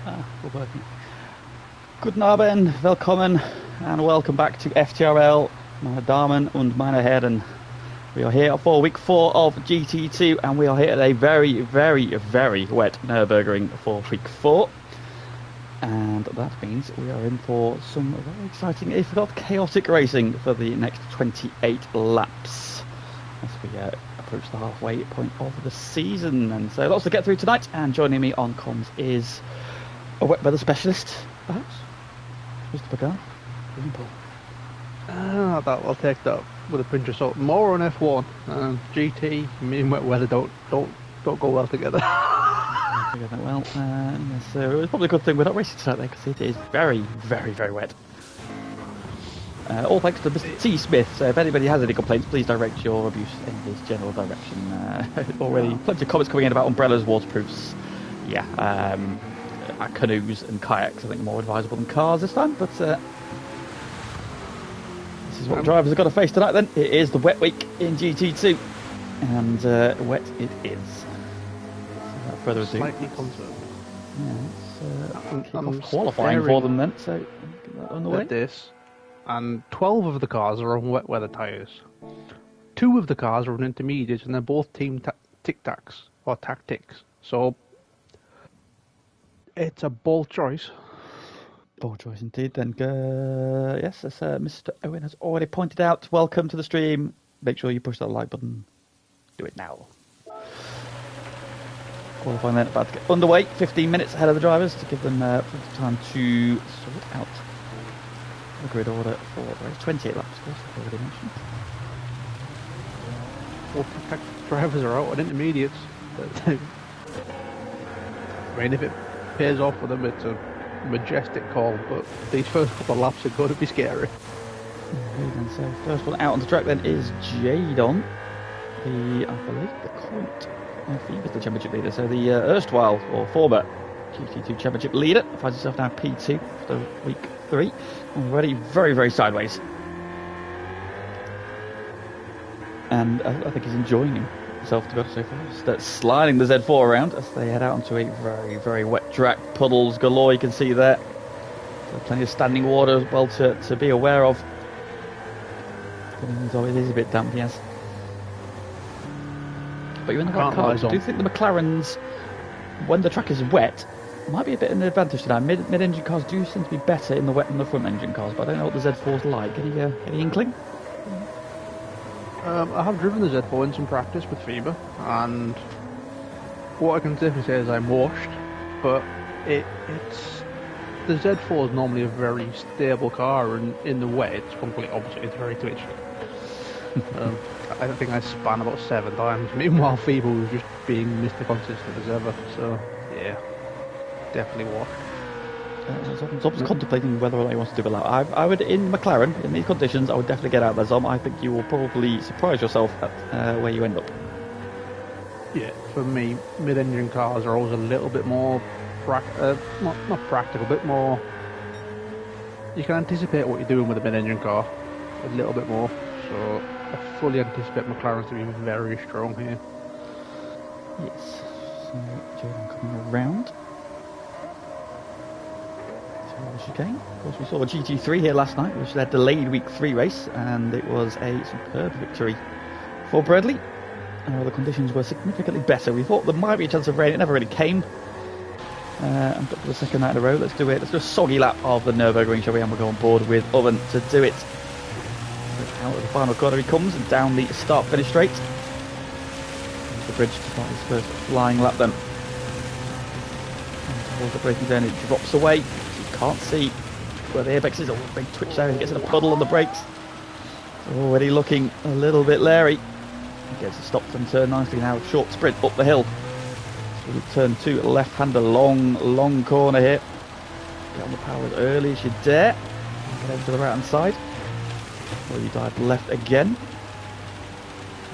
We're working. Guten Abend, willkommen, and welcome back to FTRL, meine Damen und meine Herren. We are here for week 4 of GT2, and we are here at a very, very, very wet Nurburgring for week 4. And that means we are in for some very exciting, if not chaotic, racing for the next 28 laps as we approach the halfway point of the season. And so lots to get through tonight, and joining me on comms is a wet weather specialist, perhaps, Mr. Pagan. That will take that with a pinch of salt. More on F1, GT. Me and wet weather don't go well together. Well, so it's probably a good thing we're not racing tonight, because it is very, very, very wet. All thanks to Mr. T. Smith. So if anybody has any complaints, please direct your abuse in his general direction. Already plenty of comments coming in about umbrellas, waterproofs. Yeah, canoes and kayaks, I think, are more advisable than cars this time. But this is what drivers have got to face tonight. Then it is the wet week in GT2, and wet it is. Without further ado, Slightly concerned. Yeah, I'm qualifying for them then. So get that on the way. This, and 12 of the cars are on wet weather tyres. 2 of the cars are on intermediates, and they're both team tic-tacs or tactics. So it's a bold choice. Bold choice indeed. Then, yes, as Mr. Owen has already pointed out, welcome to the stream. Make sure you push that like button. Do it now. Qualifying then about to get underway. 15 minutes ahead of the drivers to give them plenty of time to sort out the grid order for the race. 28 laps, of course, I've already mentioned. 4 drivers are out on intermediates. I mean, if it pays off for them, it's a majestic call, but these first couple of laps are going to be scary. And so first one out on the track then is Jadon, I believe the current the championship leader, so the erstwhile or former GT2 championship leader finds himself now P2 for week 3, already very, very sideways, and I think he's enjoying himself, to go so far. That's sliding the Z4 around as they head out onto a very, very wet track. Puddles galore, you can see there. So plenty of standing water as well to be aware of. It is a bit damp, yes. But you're in the right cars. I do think the McLarens, when the track is wet, might be a bit of an advantage tonight. Mid-engine cars do seem to be better in the wet than the front-engine cars, but I don't know what the Z4's like. Any inkling? I have driven the Z4 in some practice with FIBA, and what I can safely say is I'm washed, but it's the Z4 is normally a very stable car, and in the wet it's completely opposite. It's very twitchy. I think I span about 7 times. Meanwhile, FIBA was just being Mr. Consistent as ever. So yeah, definitely washed. Zom's contemplating whether or not he wants to do a lap. I would, in McLaren, in these conditions, I would definitely get out there, Zom. I think you will probably surprise yourself at where you end up. Yeah, for me, mid-engine cars are always a little bit more, not practical, a bit more. You can anticipate what you're doing with a mid-engine car a little bit more. So I fully anticipate McLaren to be very strong here. Yes. So Jordan coming around. Chicane. Of course, we saw a GT3 here last night, which was their delayed week 3 race, and it was a superb victory for Bradley. The conditions were significantly better. We thought there might be a chance of rain. It never really came. And for the second night in a row, let's do it. Let's do a soggy lap of the Nurburgring, shall we? And we'll go on board with Owen to do it. So out of the final corner he comes, and down the start-finish straight. Into the bridge to start his first flying lap then. And towards the braking zone, it drops away. Can't see where the apex is. Oh, big twitch there. He gets in a puddle on the brakes. Already looking a little bit leery. He gets stopped and turned nicely now. Short sprint up the hill. So turn 2 left-hander, long corner here. Get on the power as early as you dare. Get over to the right-hand side. Or you dive left again.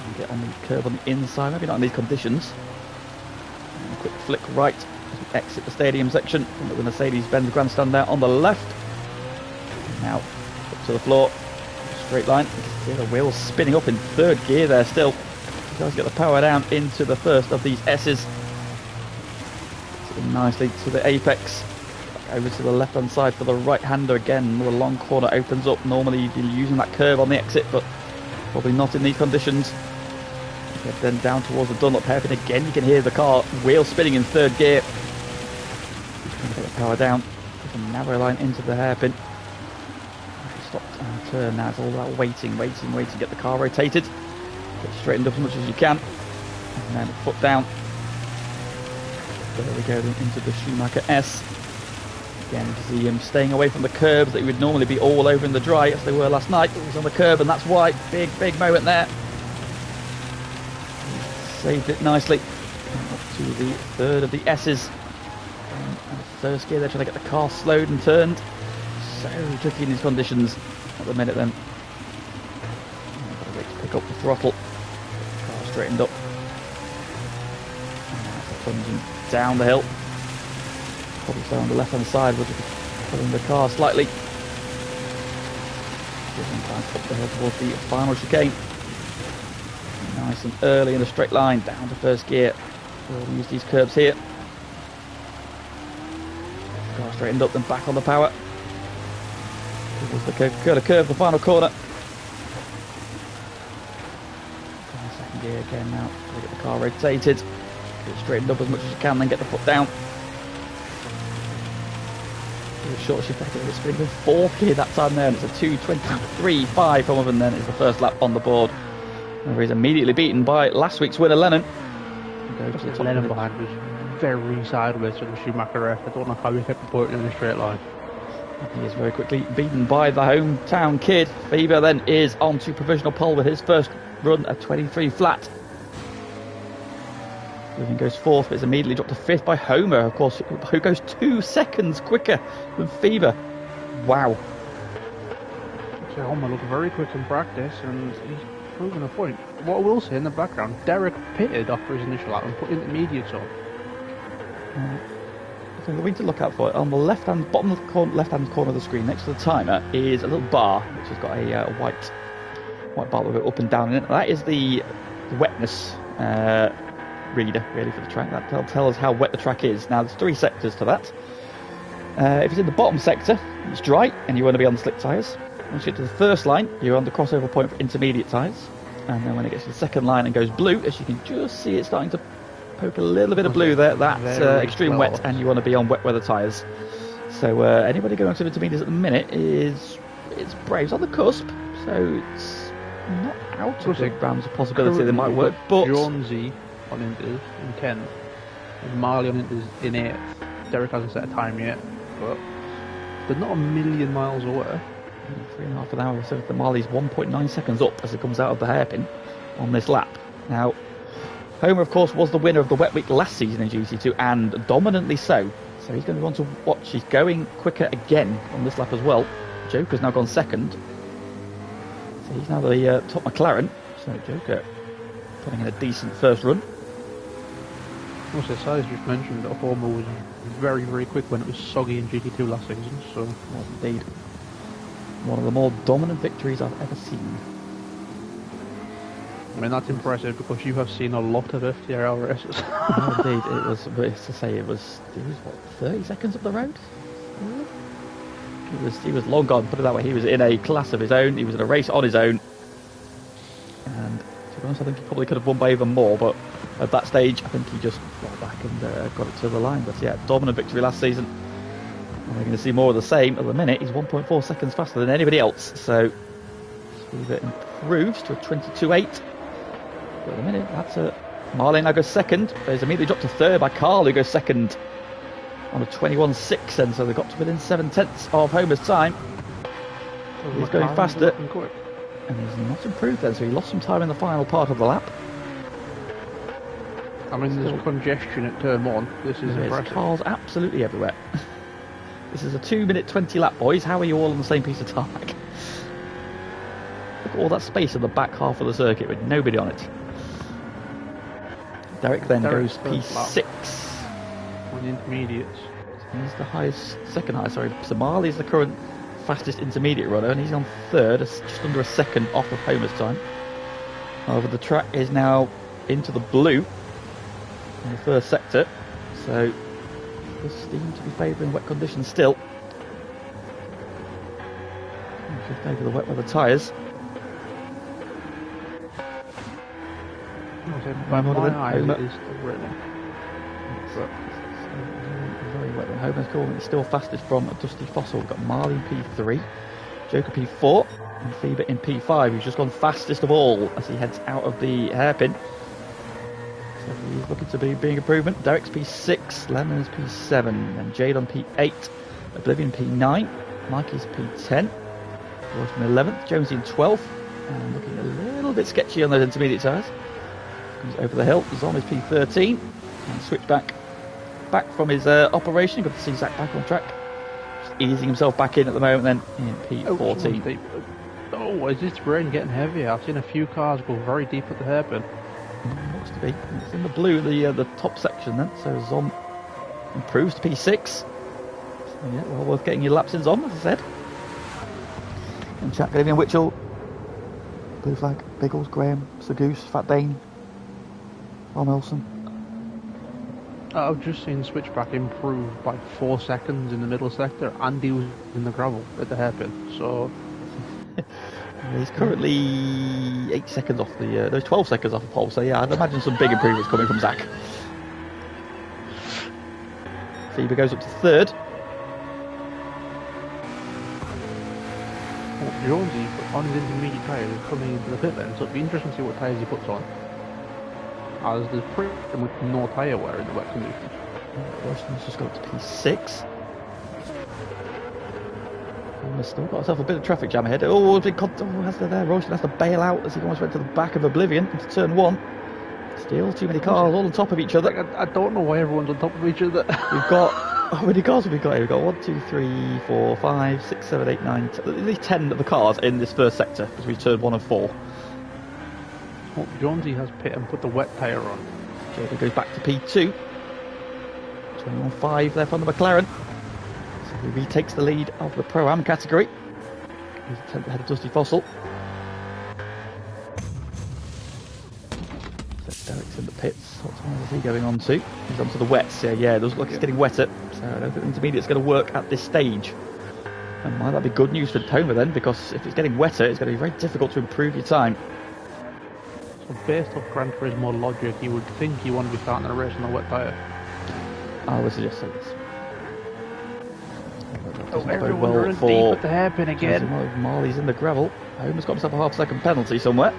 And get on the curve on the inside. Maybe not in these conditions. And a quick flick right. Exit the stadium section from the Mercedes-Benz grandstand there on the left. Now up to the floor, straight line. See the wheels spinning up in 3rd gear there still. He does get the power down into the first of these S's. Nicely to the apex. over to the left-hand side for the right-hander again. The long corner opens up. Normally you'd be using that curve on the exit, but probably not in these conditions. Then down towards the Dunlop hairpin again. You can hear the car wheel spinning in third gear. Trying to get the power down. There's a narrow line into the hairpin. Stopped and turn now. It's all about waiting. Get the car rotated. Get straightened up as much as you can. And then foot down. There we go, into the Schumacher S. Again, you can see him staying away from the curbs that he would normally be all over in the dry as they were last night. He was on the curb, and that's why. Big moment there. Saved it nicely. Up to the third of the S's. And first gear, they're trying to get the car slowed and turned. So tricky in these conditions at the minute then. Got to wait to pick up the throttle. Car straightened up. And now it's plunging down the hill. Probably so on the left hand side, we're just pulling the car slightly. Giving time up the hill towards the final chicane. Nice and early in a straight line down to first gear. We'll use these curbs here. Car straightened up, then back on the power. Towards the curve, the final corner. Second gear again now. Get the car rotated. Get it straightened up as much as you can, then get the foot down. Short shift back, it's spinning in fourth gear that time there, and it's a 2:23.5 from him, and then it's the first lap on the board. And he's immediately beaten by last week's winner, Lennon. Lennon behind was very sideways to the Schumacher F. I don't know how he kept the point in a straight line. He is very quickly beaten by the hometown kid. Fever then is on to provisional pole with his first run at 23 flat. Moving goes fourth, but is immediately dropped to fifth by Homer, of course, who goes 2 seconds quicker than Fever. Wow. So Homer looked very quick in practice, and he's proven a point. What I will say in the background, Derek pitted after his initial lap and put intermediates on. The thing to look out for on the left-hand bottom of the left-hand corner of the screen, next to the timer, is a little bar which has got a white bar with it up and down in it. That is the wetness reader really for the track. That'll tell us how wet the track is. Now there's 3 sectors to that. If it's in the bottom sector, it's dry and you want to be on the slick tyres. Once you get to the first line, you're on the crossover point for intermediate tyres, and then when it gets to the second line and goes blue, as you can just see, it's starting to poke a little bit of blue there. That's extreme wet, and you want to be on wet weather tyres. So anybody going to intermediates at the minute it's Braves on the cusp, so it's not out of big realms of possibility they might work. But Jonesy on Inters in 10th, and Marley on Inters in 8th. Derek hasn't set a time yet, but they're not a million miles away. 3.5 an hour, so the Marley's 1.9 seconds up as it comes out of the hairpin on this lap. Now, Homer, of course, was the winner of the wet week last season in GT2, and dominantly so. So he's going to be on to watch. He's going quicker again on this lap as well. Joker's now gone second. So he's now the top McLaren. So Joker putting in a decent first run. Also, Size just mentioned that Homer was very, very quick when it was soggy in GT2 last season. So, was indeed one of the more dominant victories I've ever seen. I mean, that's impressive because you have seen a lot of FTRL races. No, indeed, it was. But it's to say, it was what, 30 seconds up the road. He was long gone. Put it that way. He was in a class of his own. He was in a race on his own. And to be honest, I think he probably could have won by even more. But at that stage, I think he just got back and got it to the line. But yeah, dominant victory last season. And we're going to see more of the same. At the minute, he's 1.4 seconds faster than anybody else. So it improves to a 22.8. But at the minute, that's Marley now goes second. He's immediately dropped to third by Carl, who goes second on a 21.6, and so they got to within 7/10 of Homer's time. He's going faster, and he's not improved then, so he lost some time in the final part of the lap. I mean, there's congestion at turn 1. This is impressive. Cars absolutely everywhere. This is a 2-minute 20 lap, boys. How are you all on the same piece of tarmac? Look at all that space in the back half of the circuit with nobody on it. Derek then goes P6 on the intermediates. He's the second highest. So Marley's the current fastest intermediate runner, and he's on third, just under a second off of Homer's time. However, the track is now into the blue in the first sector, so does seem to be favouring wet conditions still. Just over the wet weather tyres. By my eyes, it is still raining. Very wet. Homer's calling it still fastest from a Dusty Fossil. We've got Marley in P3, Joker P4, and Fever in P5, who's just gone fastest of all as he heads out of the hairpin. So he's looking to be being improvement. Derek's P6, Lemon's P7, and Jade on P8, Oblivion P9, Mikey's P10, Royce in 11th, Jonesy in 12th, and looking a little bit sketchy on those intermediate tyres. Comes over the hill, Zombie's P13, and switch back from his operation. Good to see Zach back on track. Just easing himself back in at the moment then in P14. Oh, is this rain getting heavier? I've seen a few cars go very deep at the hairpin. Looks to be. It's in the blue, the top section then. So Zom improves to P6. So yeah, well worth getting your laps in Zom, as I said. And chat Davian Witchell, Blue Flag, Biggles, Graham, Sir Goose, Fat Dane, Ron Wilson. I've just seen Switchback improve by 4 seconds in the middle sector, and he was in the gravel at the hairpin. So he's currently 8 seconds off there's 12 seconds off the pole. So yeah, I'd imagine some big improvements coming from Zach. Phoebe goes up to 3rd. Jonesy on his intermediate tyres coming into the pit lane, so it'll be interesting to see what tyres he puts on, as there's pretty much no tyre wear in the wet conditions. Royston's just got up to P6. He's still got himself a bit of traffic jam ahead. Royston has to bail out as he almost went to the back of Oblivion into turn 1. Still too many cars all on top of each other. I don't know why everyone's on top of each other. We've got how many cars have we got here? We've got 1, 2, 3, 4, 5, 6, 7, 8, 9, 10, at least 10 of the cars in this first sector as we turn 1 and 4. Oh, Jonesy has pit and put the wet tyre on. Jacob goes back to P2. 21.5 there from the McLaren. So he retakes the lead of the Pro-Am category. He's 10th ahead of Dusty Fossil. So Derek's in the pits. What time is he going on to? He's on to the wets. Yeah, it does look like it's getting wetter. So I don't think the intermediate's going to work at this stage. And might that be good news for Toma then? Because if it's getting wetter, it's going to be very difficult to improve your time. So based off Gran Turismo logic, you would think you want to be starting a race on a wet tyre. I would suggest so, yes. Oh, everyone's running deep at the hairpin again. Marley's in the gravel. Homer's got himself a half-second penalty somewhere.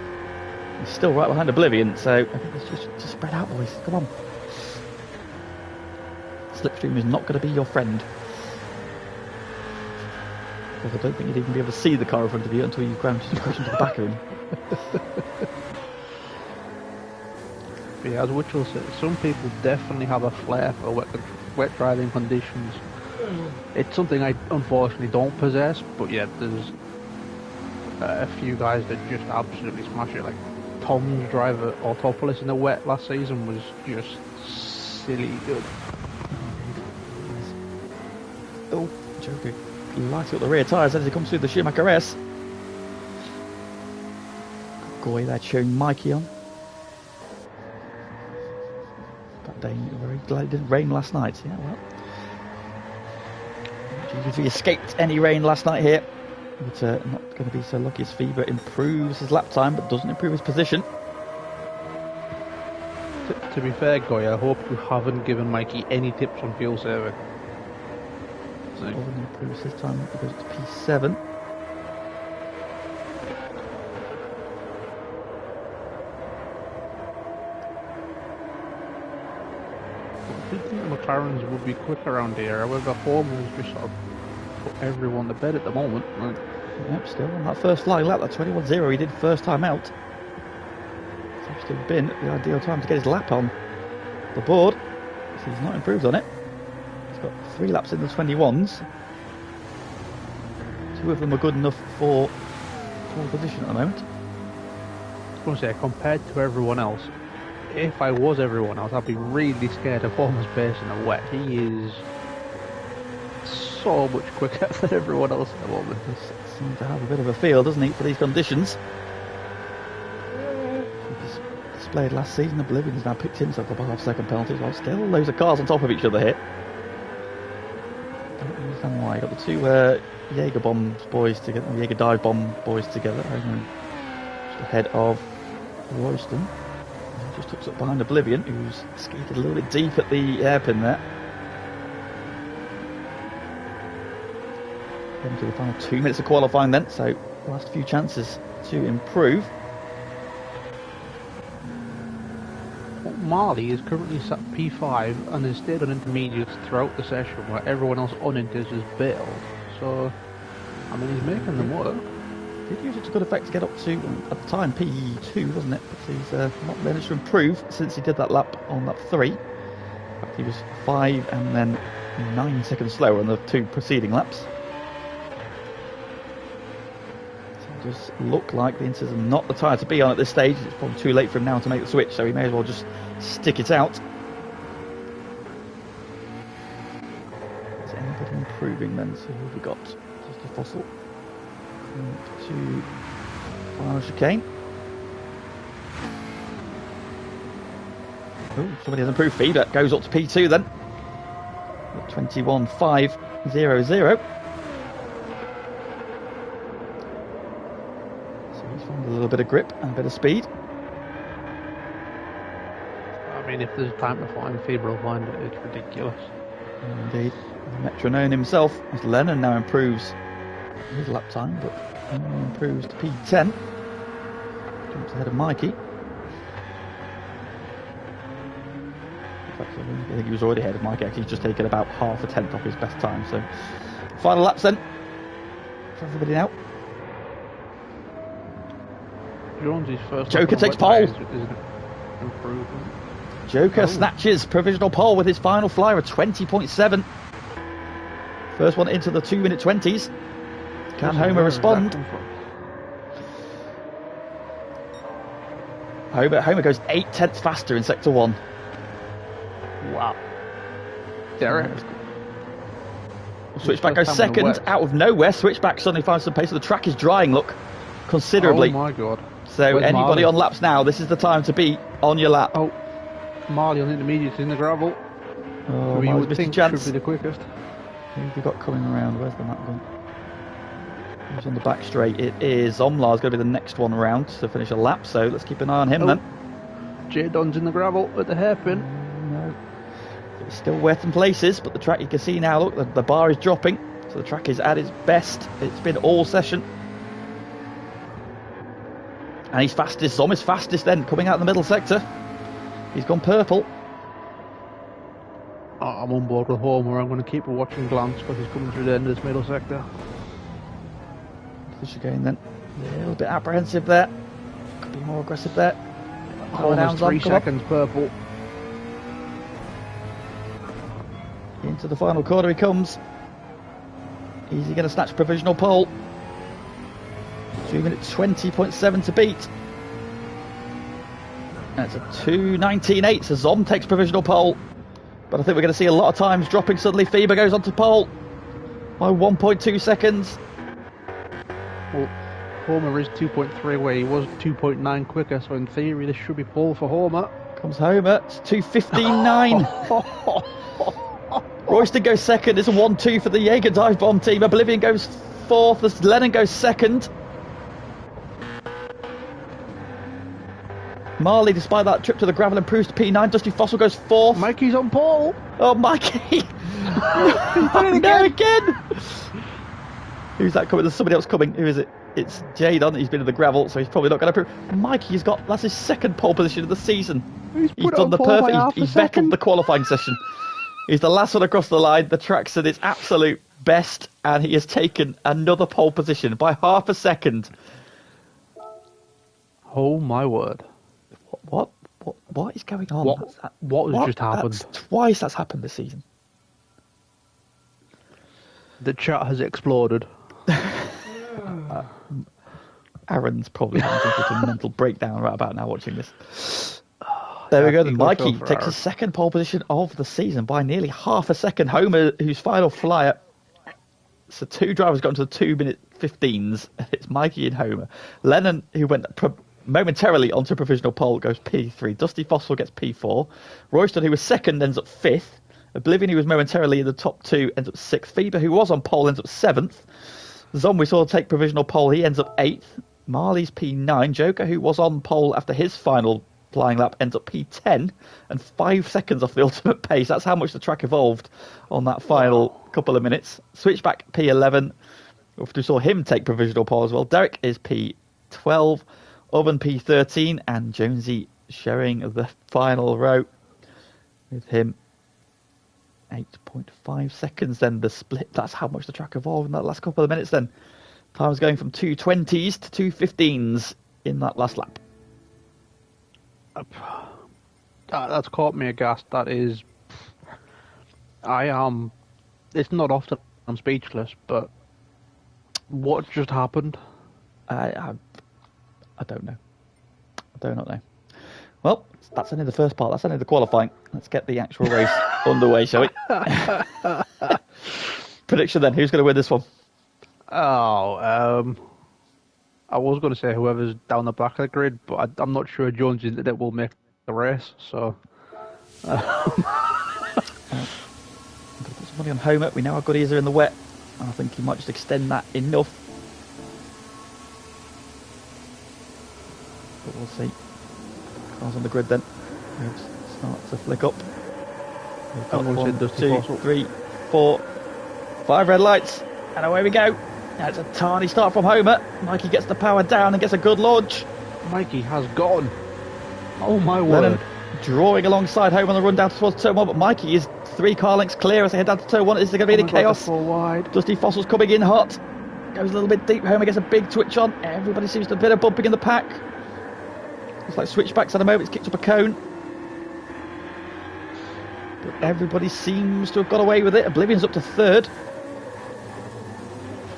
He's still right behind Oblivion, so I think it's just spread out, boys. Come on. Slipstream is not going to be your friend. Because I don't think you'd even be able to see the car in front of you until you ground just push into the back of him. But yeah, as Witchell said, some people definitely have a flair for wet driving conditions. It's something I unfortunately don't possess, but yeah, there's a few guys that just absolutely smash it. Like Tom's driver Autopolis in the wet last season was just silly good. Oh, Joker lighting up the rear tyres as he comes through the Schumacher S. Goy there cheering Mikey on. That day, very glad it didn't rain last night. Yeah, well. GT2 escaped any rain last night here. But not going to be so lucky as Fever improves his lap time but doesn't improve his position. To be fair, Goy, I hope you haven't given Mikey any tips on fuel saving. So improves his time, he goes to P7. I think the McLarens would be quick around here. However, Foreman's just sort of put everyone to bed at the moment. Right? Yep, still on that first flying lap, that 21.0 he did first time out. Seems to have been the ideal time to get his lap on the board. So he's not improved on it. He's got 3 laps in the 21s. 2 of them are good enough for pole position at the moment. I was going to say, compared to everyone else, if I was everyone else, I'd be really scared of Foreman's pace in the wet. He is so much quicker than everyone else at the moment. He seems to have a bit of a feel, doesn't he, for these conditions. He displayed last season. Oblivion has now picked himself up a half-second penalty. Well, still loads of cars on top of each other here. and wide. Got the two Jaeger bomb boys together, Jaeger dive bomb boys together. Just ahead of Royston. Just tucks up behind Oblivion, who's skated a little bit deep at the hairpin there. Getting to the final 2 minutes of qualifying then, so last few chances to improve. Marley is currently sat P5 and has stayed on intermediates throughout the session, where everyone else on inters has bailed. So, I mean, he's making them work. Did use it to good effect to get up to, at the time, P2, wasn't it? But he's not managed to improve since he did that lap on lap 3. In fact, he was 5 and then 9 seconds slower on the 2 preceding laps. So it does look like the Inters are not the tyre to be on at this stage. It's probably too late for him now to make the switch, so he may as well just stick it out. Is anybody improving then? So who have we got? Just a Fossil. To final chicane. Oh, somebody has improved. Feeder goes up to P2 then. 21.500. So he's found a little bit of grip and a bit of speed. I mean, if there's time to find, Feeder will find it. It's ridiculous. Indeed. The metronome himself, as Lennon now improves his lap time, but only improves to P10. Jumps ahead of Mikey. In fact, I think he was already ahead of Mikey. Actually, he's just taken about half a tenth off his best time. So, final laps then for everybody now. Jonesy's first. Joker takes pole. Joker snatches provisional pole with his final flyer of 20.7. First one into the 2-minute 20s. Can Homer respond? Homer goes 8 tenths faster in sector 1. Wow. Derek. Switchback goes second out of nowhere. Switchback suddenly finds some pace. So the track is drying, look, considerably. Oh my god. So Where's anybody Marley? on laps now, this is the time to be on your lap. Oh, Marley on intermediates in the gravel. Oh, Who you Marley's would missed a think chance. should be the quickest. Who have we got coming around? Where's the map gone? Who's on the back straight? It is Omlar's going to be the next one around to finish a lap, so let's keep an eye on him then. J Don's in the gravel at the hairpin. No. It's still wet in places, but the track, you can see now, look, the bar is dropping, so the track is at its best. It's been all session. And he's fastest, Zom is fastest then, coming out of the middle sector. He's gone purple. Oh, I'm on board with Homer. I'm going to keep a watching glance because he's coming through the end of this middle sector. The chicane then. A little bit apprehensive there. Could be more aggressive there. Almost 3 seconds purple. Into the final corner he comes. Is he going to snatch provisional pole? 2 minutes 20.7 to beat. That's a 2:19.8, so Zom takes provisional pole. But I think we're going to see a lot of times dropping suddenly. Fieber goes onto pole by 1.2 seconds. Well, Homer is 2.3 away. He was 2.9 quicker, so in theory this should be pole for Homer. Comes Homer. It's 2:15.9. Royston goes second. It's a 1-2 for the Jaeger dive bomb team. Oblivion goes fourth as Lennon goes second. Marley, despite that trip to the gravel, improves to P9. Dusty Fossil goes fourth. Mikey's on pole. Oh, Mikey! He's done it again. Who's that coming? There's somebody else coming. Who is it? It's Jadon. He's been in the gravel, so he's probably not going to improve. Mikey's got, that's his second pole position of the season. He's done the perfect. He's vetted the qualifying session. He's the last one across the line. The track's at its absolute best, and he has taken another pole position by half a second. Oh my word! What is going on? What has just happened? Twice that's happened this season. The chat has exploded. Aaron's probably having such a mental breakdown right about now watching this. There we go. Then Mikey takes the second pole position of the season by nearly half a second. Homer, whose final flyer. So 2 drivers got into the 2-minute 15s. It's Mikey and Homer. Lennon, who went momentarily onto provisional pole, goes P3. Dusty Fossil gets P4. Royston, who was second, ends up 5th. Oblivion, who was momentarily in the top 2, ends up 6th. Fever, who was on pole, ends up 7th. Zom, we saw take provisional pole, he ends up 8th. Marley's P9. Joker, who was on pole after his final flying lap, ends up P10 and 5 seconds off the ultimate pace. That's how much the track evolved on that final couple of minutes. Switchback P11. We saw him take provisional pole as well. Derek is P12. Oven P13 and Jonesy sharing the final row with him 8.5 seconds. Then the split, that's how much the track evolved in that last couple of minutes. Then time's going from 2:20s to 2:15s in that last lap. That's caught me aghast. That is, I am. It's not often I'm speechless, but what just happened? I don't know. I do not know. Well, that's only the first part. That's only the qualifying. Let's get the actual race underway, shall we? Prediction then. Who's going to win this one? I was going to say whoever's down the back of the grid, but I'm not sure Jones that will make the race. So I'm going to put some money on Homer. We know how good he is in the wet, and I think he might just extend that enough. But we'll see. Cars on the grid then. Start to flick up. We've got 1, 2, 3, 4, 5 red lights. And away we go. Now it's a tiny start from Homer. Mikey gets the power down and gets a good launch. Mikey has gone. Oh my Lennon word. drawing alongside Homer on the run down towards turn 1, but Mikey is 3 car lengths clear as they head down to turn 1. Is there going to be any chaos? Wide. Dusty Fossil's coming in hot. Goes a little bit deep. Homer gets a big twitch on. Everybody seems to be a bit of bumping in the pack. It's like switchbacks at a moment. It's kicked up a cone. But everybody seems to have got away with it. Oblivion's up to 3rd.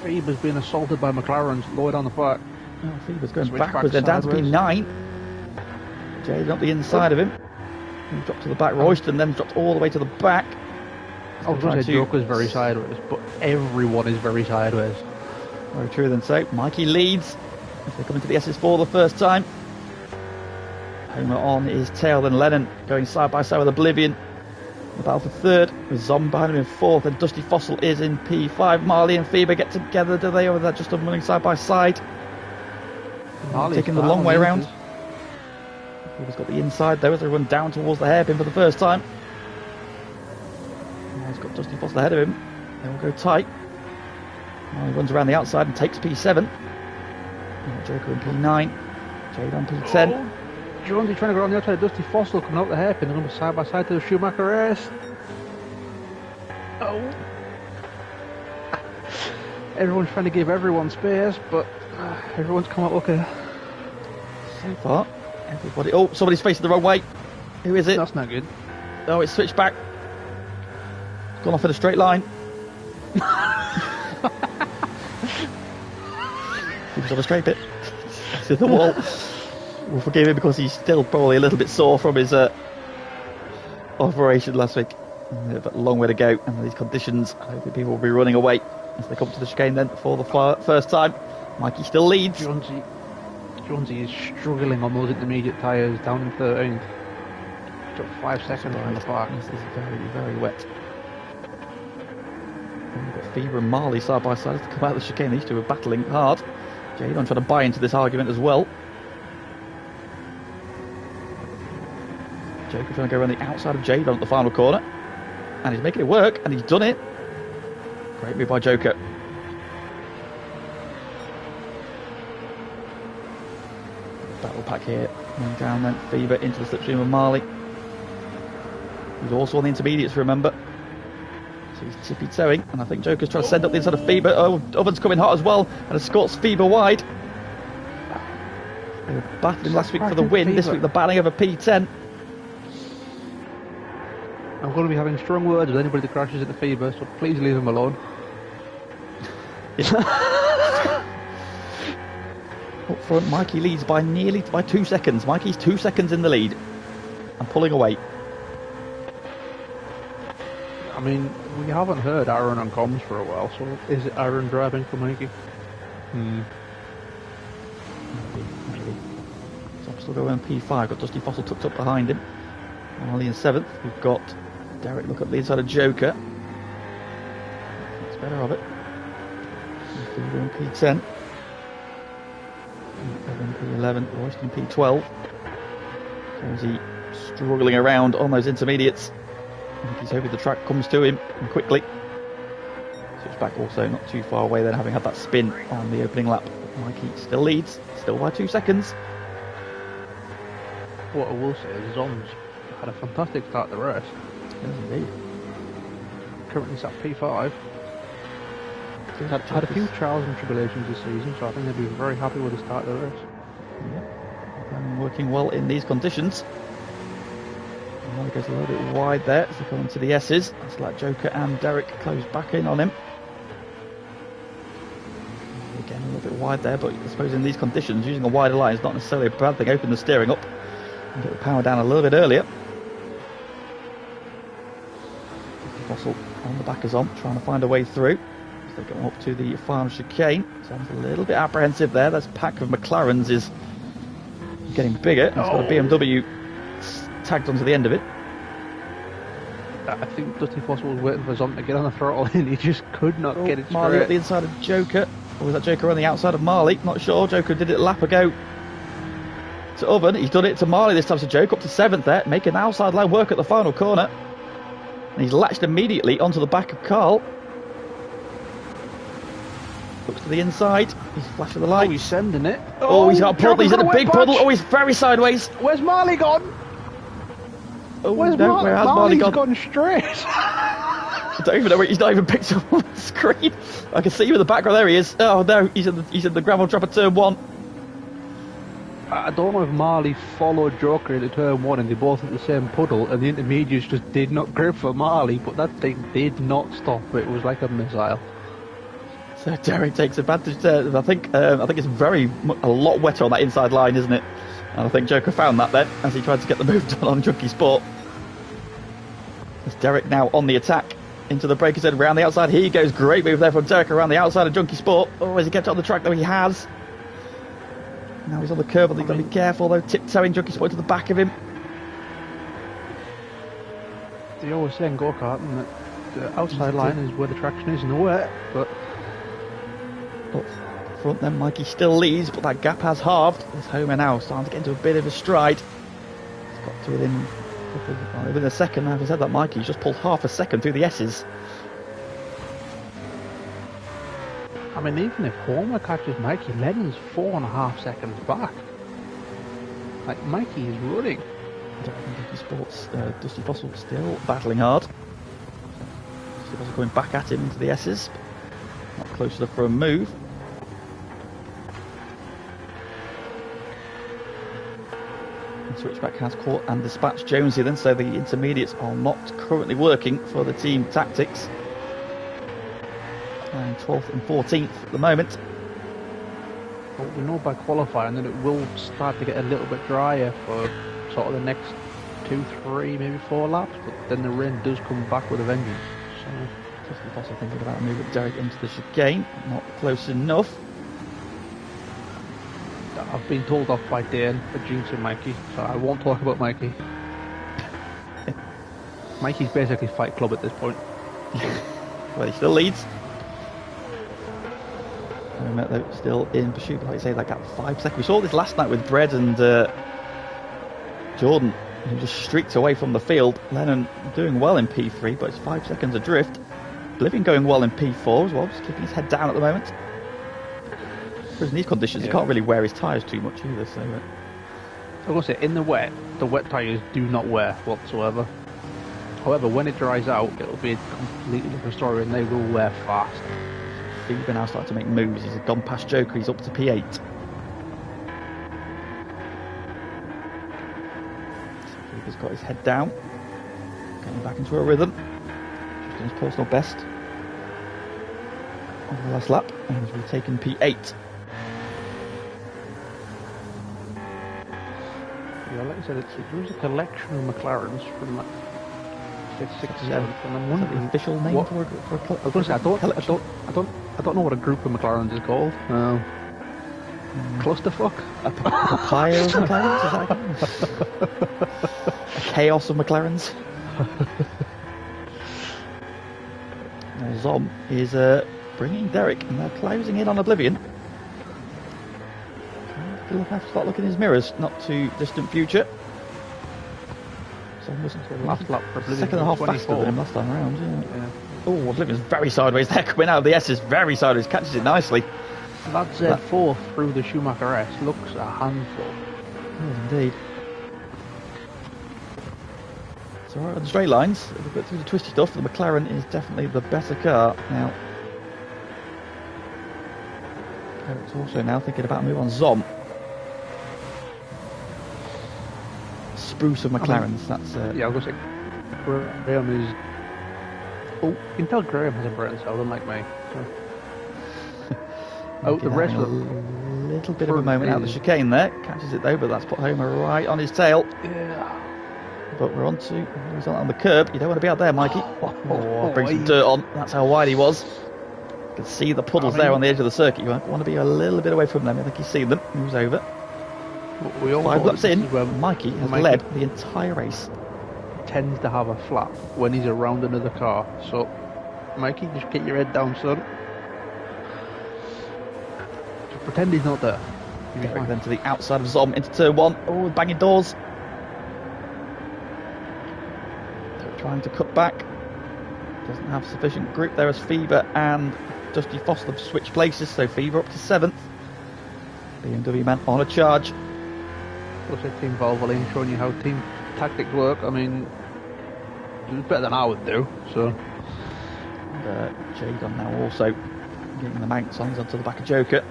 Feeber's being assaulted by McLaren's lower down the back. Oh, Feeber's going Switchback backwards. They're down to sideways. P9. Jay's up the inside of him. He dropped to the back. Royston then dropped all the way to the back. I was going to say Joker's very sideways, but everyone is very sideways. Very true then. So Mikey leads as they come into the SS4 the first time. Homer on his tail, then Lennon going side by side with Oblivion. The battle for 3rd, with Zom behind him in 4th, and Dusty Fossil is in P5. Marley and Fever get together, do they, or are they just running side by side? Marley's taking the long way around. Fever's got the inside though as they run down towards the hairpin for the first time. Now he's got Dusty Fossil ahead of him. They will go tight. Marley runs around the outside and takes P7. Joker in P9. Jade on P10. Oh. Jonesy trying to go on the outside, Dusty Fossil coming out the hairpin, they're going to be side by side to the Schumacher race. Oh. Everyone's trying to give everyone space, but everyone's come out okay. So far, everybody. Oh, somebody's facing the wrong way. Who is it? That's not good. Oh, it's switched back. It's gone off in a straight line. He was on a straight bit. It's in the wall. We'll forgive him because he's still probably a little bit sore from his operation last week. But a long way to go, and with these conditions, I think people will be running away as they come to the chicane then for the first time. Mikey still leads. Jonesy is struggling on those intermediate tyres down in 13th. Took 5 seconds on the park. This is very, very wet. And we've got Fever and Marley side by side to come out of the chicane. These two are battling hard. Jadon trying to buy into this argument as well. Joker trying to go around the outside of Jadon at the final corner. And he's making it work, and he's done it. Great move by Joker. Battle pack here. Going down then. Fever into the slipstream of Marley. He's also on the intermediates, remember. So he's tippy toeing, and I think Joker's trying to send up the inside of Fever. Oh, Oven's coming hot as well, and escorts Fever wide. They were battling last week for the win. This week they're battling over P10. I'm going to be having strong words with anybody that crashes into Fever, so please leave him alone. Up front, Mikey leads by 2 seconds. Mikey's 2 seconds in the lead and pulling away. I mean, we haven't heard Aaron on comms for a while, so is it Aaron driving for Mikey? Maybe. So I'm still going on P5. Got Dusty Fossil tucked up behind him. Marley in 7th. We've got Derek look up the inside of Joker. It's better of it. Fever in P10. Evan P11, Royston P12. Jonesy struggling around on those intermediates. I think he's hoping the track comes to him and quickly. Switchback also not too far away then, having had that spin on the opening lap. Mikey still leads, still by 2 seconds. What I will say is Zon's had a fantastic start to the race. Yes, indeed. Currently sat P5. Had a few trials and tribulations this season, so I think they'll be very happy with the start of the race. Yeah, working well in these conditions. He goes a little bit wide there as they come into the S's. That's like Joker and Derek close back in on him. Again, a little bit wide there, but I suppose in these conditions, using a wider line is not necessarily a bad thing. Open the steering up and get the power down a little bit earlier. Fossil on the back is on, trying to find a way through. As they go up to the farm chicane. Sounds a little bit apprehensive there. This pack of McLarens is getting bigger. It's got a BMW tagged onto the end of it. I think Dusty Fossil was waiting for Zon to get on the throttle and he just could not get it straight. Marley at the inside of Joker. Or was that Joker on the outside of Marley? Not sure. Joker did it a lap ago to Oven. He's done it to Marley this time. So Joker up to 7th there, making the outside line work at the final corner. And he's latched immediately onto the back of Carl. Looks to the inside. He's flashing the light. Oh, he's sending it. Oh, he's got a puddle. He's in a big puddle. Oh, he's very sideways. Where's Marley gone? Oh, where's no, Marley? where has Marley's Marley gone straight. I don't even know where he's not even picked up on the screen. I can see him in the background. There he is. Oh no, he's in the gravel trap at turn 1. I don't know if Marley followed Joker into turn 1 and they both hit the same puddle and the intermediates just did not grip for Marley, but that thing did not stop. It was like a missile. So Derek takes advantage there. I think it's a lot wetter on that inside line, isn't it? And I think Joker found that then as he tried to get the move done on Junkie Sport. It's Derek now on the attack into the breakers head around the outside. Here he goes, great move there from Derek around the outside of Junkie Sport. Oh, has he kept it on the track though? He has. Now he's on the curb, I think he's got to be careful though, tiptoeing Junkie Sport to the back of him. They always say in go-karting that the outside line is where the traction is in the wet, but up front then Mikey still leads, but that gap has halved. It's Homer now starting to get into a bit of a stride. He's got to within a second. Having said that, Mikey's just pulled half a second through the S's. I mean, even if Homer catches Mikey, Lennon's 4.5 seconds back. Like, Mikey is running. Dusty Fossil still battling hard. Dusty Fossil going back at him into the S's. Not close enough for a move. And Switchback has caught and dispatched Jonesy then, so the intermediates are not currently working for the team tactics. And 12th and 14th at the moment. But we know by qualifying that it will start to get a little bit drier for sort of the next 2, 3, maybe 4 laps, but then the rain does come back with a vengeance. So Dusty Fossil thinking about a move at Derek into the chicane, not close enough. I've been told off by Dane for jinxing Mikey, so I won't talk about Mikey. Mikey's basically Fight Club at this point. Well, he still leads. Though still in pursuit, but like I say, that gap 5 seconds. We saw this last night with Bredd and Jordan, who just streaked away from the field. Lennon doing well in P3, but it's 5 seconds adrift. Blivian going well in P4 as well, just keeping his head down at the moment. Because in these conditions, he can't really wear his tyres too much either. So, I was going to say, in the wet tyres do not wear whatsoever. However, when it dries out, it'll be a completely different story, and they will wear fast. Fever now starting to make moves. He's gone past Joker. He's up to P8. Fever's got his head down, getting back into a rhythm. Just doing his personal best on the last lap, and he's retaken P8. Yeah, like I said, there was a collection of McLarens from like 5th, 6th, 7th, and I'm wondering the official name what, for a I was going to say, I don't know what a group of McLarens is called. Clusterfuck? A papaya of McLarens? Is that a chaos of McLarens? Now Zom is bringing Derek, and they're closing in on Oblivion. He'll have to start looking in his mirrors, not too distant future. Zom was Last lap for Oblivion. second and a half faster than him last time around. Yeah. Oh, Oblivion's very sideways there, coming out of the S's, very sideways, catches it nicely. That Z4 through the Schumacher S looks a handful. Yes, indeed. So right on the straight lines, if we go through the twisty stuff, the McLaren is definitely the better car. Now, Derek's also now thinking about a move on Zom. Spruce of McLarens, that's... Yeah, I was going to say, Graham is... Oh, you can tell Graham has a brain cell, unlike me. So. Oh, the rest of a little bit of a moment out of the chicane there. Catches it though, but that's put Homer right on his tail. Yeah. But we're he's on the curb. You don't want to be out there, Mikey. Bring some dirt on. That's how wide he was. You can see the puddles there on the edge of the circuit. You want to be a little bit away from them. I think you've seen them. Moves over. 5 laps in, Mikey has led the entire race. Tends to have a flap when he's around another car. So, Mikey, just get your head down, son. Pretend he's not there. Derek then to the outside of Zom into turn 1. Oh, banging doors. They're trying to cut back. Doesn't have sufficient grip there as Fever and Dusty Foster have switched places, so Fever up to 7th. BMW man on a charge. Also, Team Valvoline showing you how team tactics work. I mean, it's better than I would do. So, and Jadon now also getting the mounts on. He's onto the back of Joker.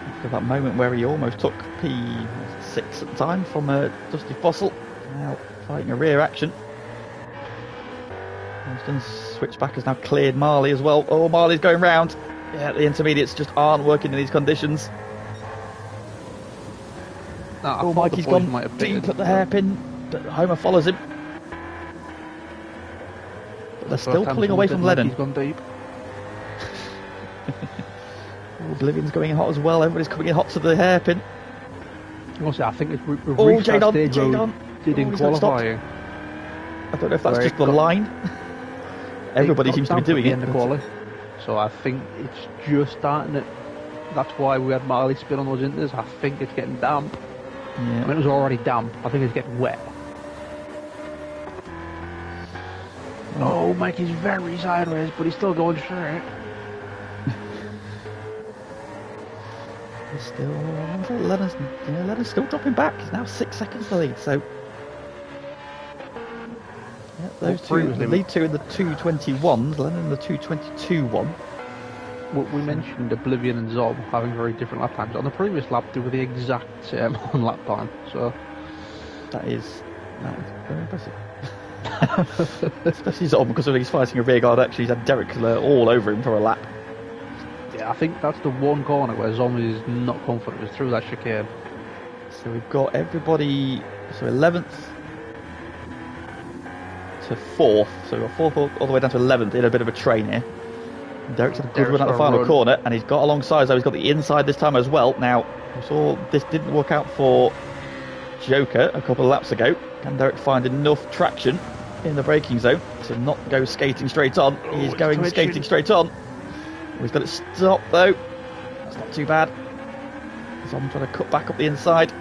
After that moment where he almost took P6 at the time from Dusty Fossil, now fighting a rear action. Winston's switchback has now cleared Marley as well. Oh, Marley's going round. Yeah, the intermediates just aren't working in these conditions. No, Mikey's gone deep at the hairpin, but Homer follows him. But they're still pulling away from Lennon. He's gone deep. Oblivion's going in hot as well. Everybody's coming in hot to the hairpin. I think it's reached that stage where we did in qualifying. I don't know if that's just the line. Everybody seems to be doing it. In the quali. So I think it's just starting it. That's why we had Marley spin on those inters. I think it's getting damp. Yeah. I mean, it was already damp. I think it's getting wet. Oh, Mikey's very sideways, but he's still going straight. Lennon's still dropping back. He's now 6 seconds to lead. So, yeah, those two, the lead two in the 221s, Lennon in the 222 one. Well, we mentioned Oblivion and Zob having very different lap times. On the previous lap, they were the exact same on lap time. So that is very impressive. Especially Zob, because he's fighting a rear guard. Actually, he's had Derek all over him for a lap. Yeah, I think that's the one corner where Zom is not confident. It's through that chicane. So we've got everybody, so 11th to 4th. So we've got 4th all the way down to 11th in a bit of a train here. Derek's had a good run at the final corner, and he's got alongside, so he's got the inside this time as well. Now, we saw this didn't work out for Joker a couple of laps ago. Can Derek find enough traction in the braking zone to not go skating straight on? He's going skating straight on. He's got it stopped though. That's not too bad. So I'm trying to cut back up the inside.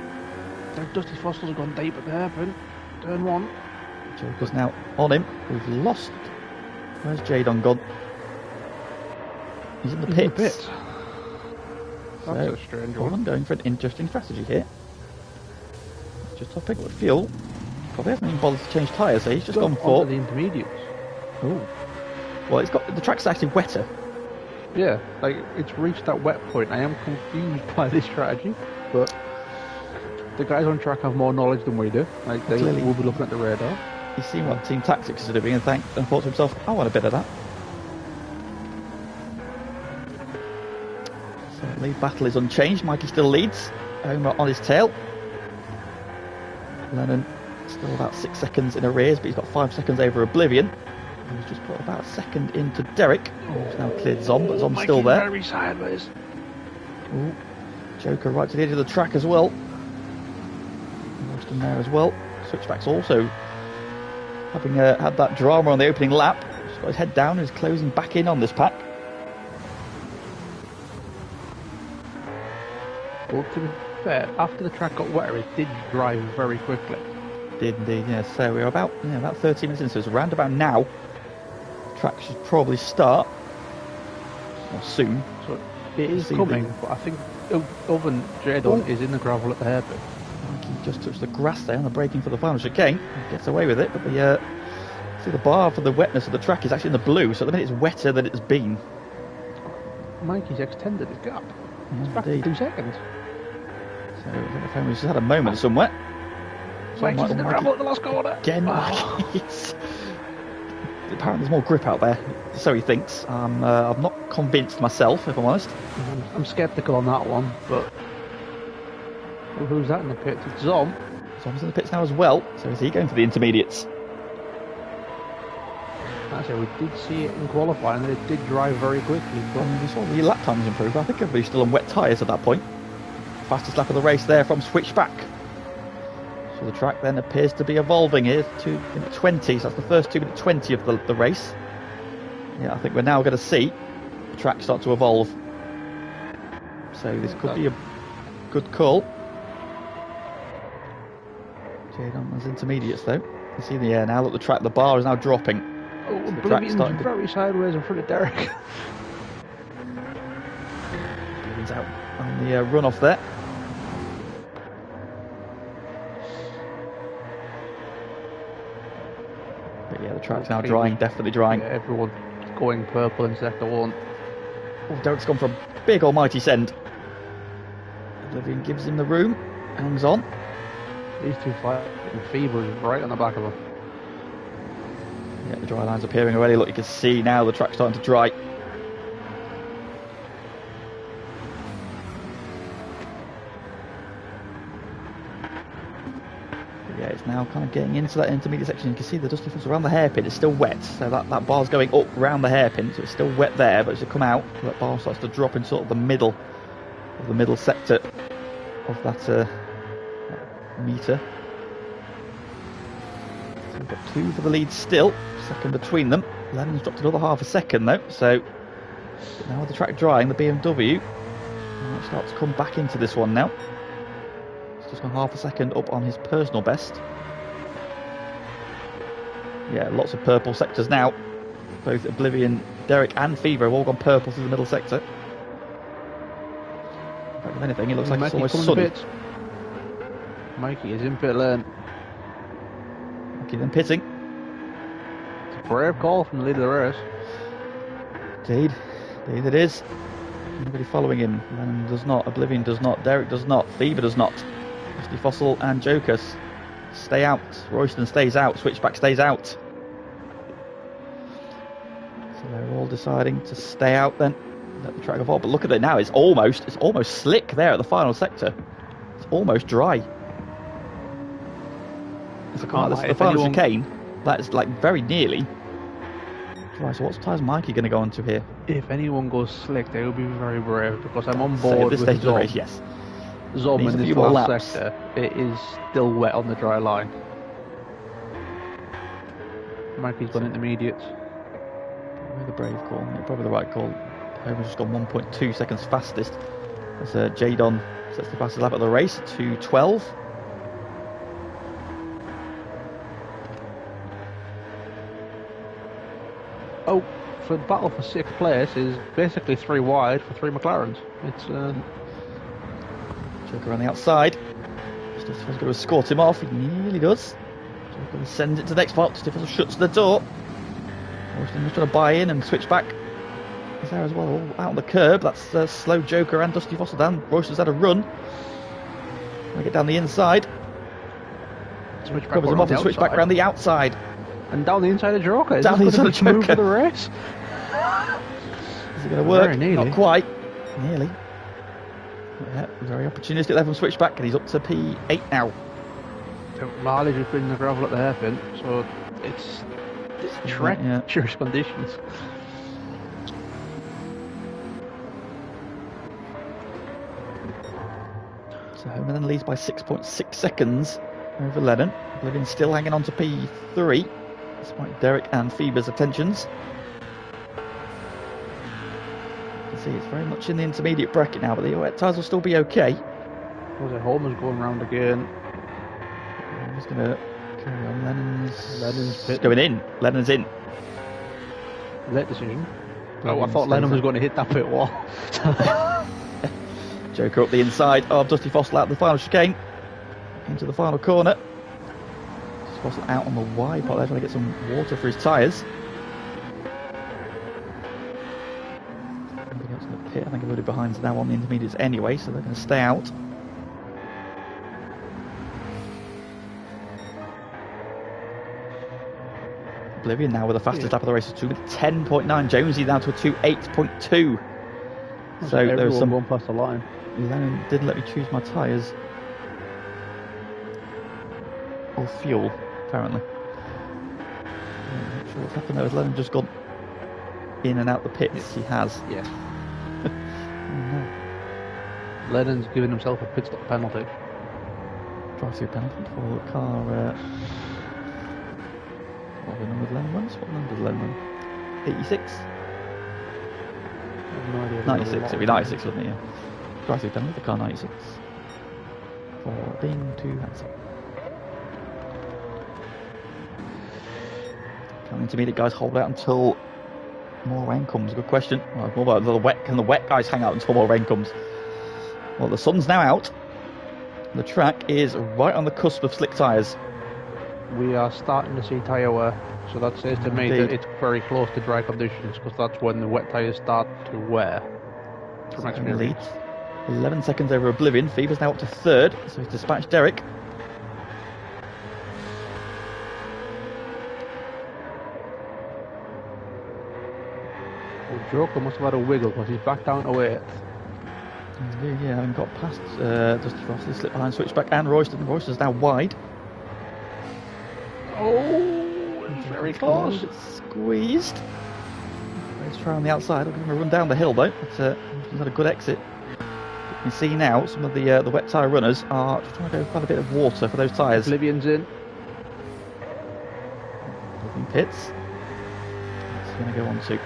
Dusty Foster's gone deep at the hairpin. Turn 1. Joker's now on him. We've lost. Where's Jadon gone? He's in the pits. That's a strange one. I'm going for an interesting strategy here. Just to pick up fuel. Probably hasn't even bothered to change tyres, so he's just gone for the intermediates. Oh. Well, it's got the track's actually wetter. Yeah, like it's reached that wet point. I am confused by this strategy, but the guys on track have more knowledge than we do. Like they will be looking at the radar. He's seen what Team Tactics are doing and thought to himself, I want a bit of that. So lead battle is unchanged. Mikey still leads. Homer on his tail. Lennon still about 6 seconds in arrears, but he's got 5 seconds over Oblivion. He's just put about a second into Derek. He's now cleared Zom, but Zom's still there. Very sideways. Ooh. Joker right to the edge of the track as well. Austin there as well. Switchback's also having had that drama on the opening lap. He's got his head down and is closing back in on this pack. Well, to be fair, after the track got wetter, it did dry very quickly. Did indeed, yeah. So we're about 30 minutes in, so it's around about now. The track should probably start. Or soon. So it is coming, but I think Oven Jadon is in the gravel at the hairpin. He just touched the grass there on the braking for the final chicane. He gets away with it, but the see the bar for the wetness of the track is actually in the blue, so at the minute it's wetter than it's been. Mikey's extended his gap. It's back Indeed. to 2 seconds. So I think the family just had a moment somewhere. Mikey's in the gravel at the last corner. Again, apparently there's more grip out there, so he thinks. I'm not convinced myself, if I'm honest. I'm sceptical on that one, but well, who's that in the pits? It's Zom. Zom's in the pits now as well, so is he going for the intermediates? Actually, we did see it in qualifying that it did drive very quickly. But we saw the lap times improve. I think everybody's still on wet tyres at that point. Fastest lap of the race there from Switchback. So the track then appears to be evolving here to minute 20, so that's the first 2 minute 20 of the race. Yeah, I think we're now going to see the track start to evolve. So this could be a good call. Jadon has intermediates though. You see the air now. Look, the bar is now dropping. oh, So the track's starting to... very sideways in front of Derek. He's out on the runoff there. But yeah, the track's now drying, definitely drying. Yeah, everyone's going purple in sector 1. Oh, Derek's gone for a big almighty send. Oblivion gives him the room, hangs on. These two fighting. Fever is right on the back of them. Yeah, the dry line's appearing already. Look, you can see now the track's starting to dry. Yeah, it's now kind of getting into that intermediate section. You can see the dusty fuzz around the hairpin. It's still wet, so that bar's going up round the hairpin, so it's still wet there. But as you come out, that bar starts to drop in sort of the middle sector of that meter. So we've got 2 for the lead still, second between them. Lennon's dropped another half a second though, so now with the track drying, the BMW might start to come back into this one now. It's just gone half a second up on his personal best. Yeah, lots of purple sectors now. Both Oblivion, Derek and Fever have all gone purple through the middle sector. In fact, if anything, it looks like it's almost sunny. Mikey is in pit lane. Mikey then pitting. It's a brave call from the leader of the race. Indeed it is. Nobody following him. Lennon does not, Oblivion does not, Derek does not, Fever does not. Dusty Fossil and Jokers stay out. Royston stays out. Switchback stays out. So they're all deciding to stay out then. Let the track evolve. But look at it now. It's almost slick there at the final sector. It's almost dry. It's the final chicane. That's like very nearly. Right, so what tyres is Mikey going to go onto here? If anyone goes slick, they will be very brave because I'm on board with stage of the Zom. race, yes. Zom in this last sector, it is still wet on the dry line. Mikey's gone intermediates. Probably the brave call, probably the right call. Homer's just gone 1.2 seconds fastest. As Jadon sets the fastest lap of the race, 2:12. Oh, so the battle for 6th place is basically 3 wide for 3 McLarens. It's Joker on the outside. Stiff's going to escort him off. He nearly does. Joker sends it to the next spot. Stiff shuts the door. Royston just trying to buy in and switch back. He's there as well, all out on the curb. That's slow Joker and Dusty Fossil down. Royston's had a run. Gonna get down the inside. Covers him off and switch back around the outside. And down the inside of Joker. Down the inside of Joker. Move for the race. Is it going to work? Very nearly. Not quite. Nearly. Yeah, very opportunistic there from Switchback, and he's up to P8 now. So mileage has been in the gravel at the hairpin, so it's treacherous conditions. So Homer then leads by 6.6 seconds over Lennon. Oblivion still hanging on to P3. despite Derek and Phoebe's attentions. You can see it's very much in the intermediate bracket now, but the wet tyres will still be okay. Jose Holman's going round again. I'm just going to carry on. Lennon's pit. Going in. Lennon's in. Late decision. Oh, I thought Lennon was going to hit that pit wall. Joker up the inside of Dusty Fossil out the final chicane. Into the final corner. Dusty Fossil out on the wide part there, trying to get some water for his tyres. Everybody else in the pit. I think everybody behind's now on the intermediates anyway, so they're going to stay out. Oblivion now with the fastest lap of the race to 10.9. Jonesy down to a 2.8.2. So there was some one past the line. Lennon didn't let me choose my tyres. Or fuel, apparently. I'm not sure what's happened there. Has Lennon just gone in and out the pits? Yes. He has. Yeah. Oh, no. Lennon's giving himself a pit stop penalty. Drive-through penalty for the car. What the number of Lennon runs? What number does Lennon run? 86? I have no idea. 96, it'd be 96, wouldn't it? Yeah. Drive-through penalty, the car 96. For being too handsome. Can the intermediate guys hold out until more rain comes? Good question. Well, more about the wet. Can the wet guys hang out until more rain comes? Well, the sun's now out. The track is right on the cusp of slick tyres. We are starting to see tyre wear, so that says to me that it's very close to dry conditions, because that's when the wet tyres start to wear. From experience. 11 seconds over Oblivion. Phoebe's now up to third, so he's dispatched Derek. Well, Joker must have had a wiggle, because he's back down to 8th. Yeah, having got past Dusty Frost, he slipped behind Switchback and Royston. Royston's now wide. Oh, very close. Squeezed. Let's try on the outside. I'll give him a run down the hill though. But he's had a good exit. You can see now some of the wet tyre runners are just trying to go find a bit of water for those tyres. Oblivion's in. Oblivion pits. It's going to go on to.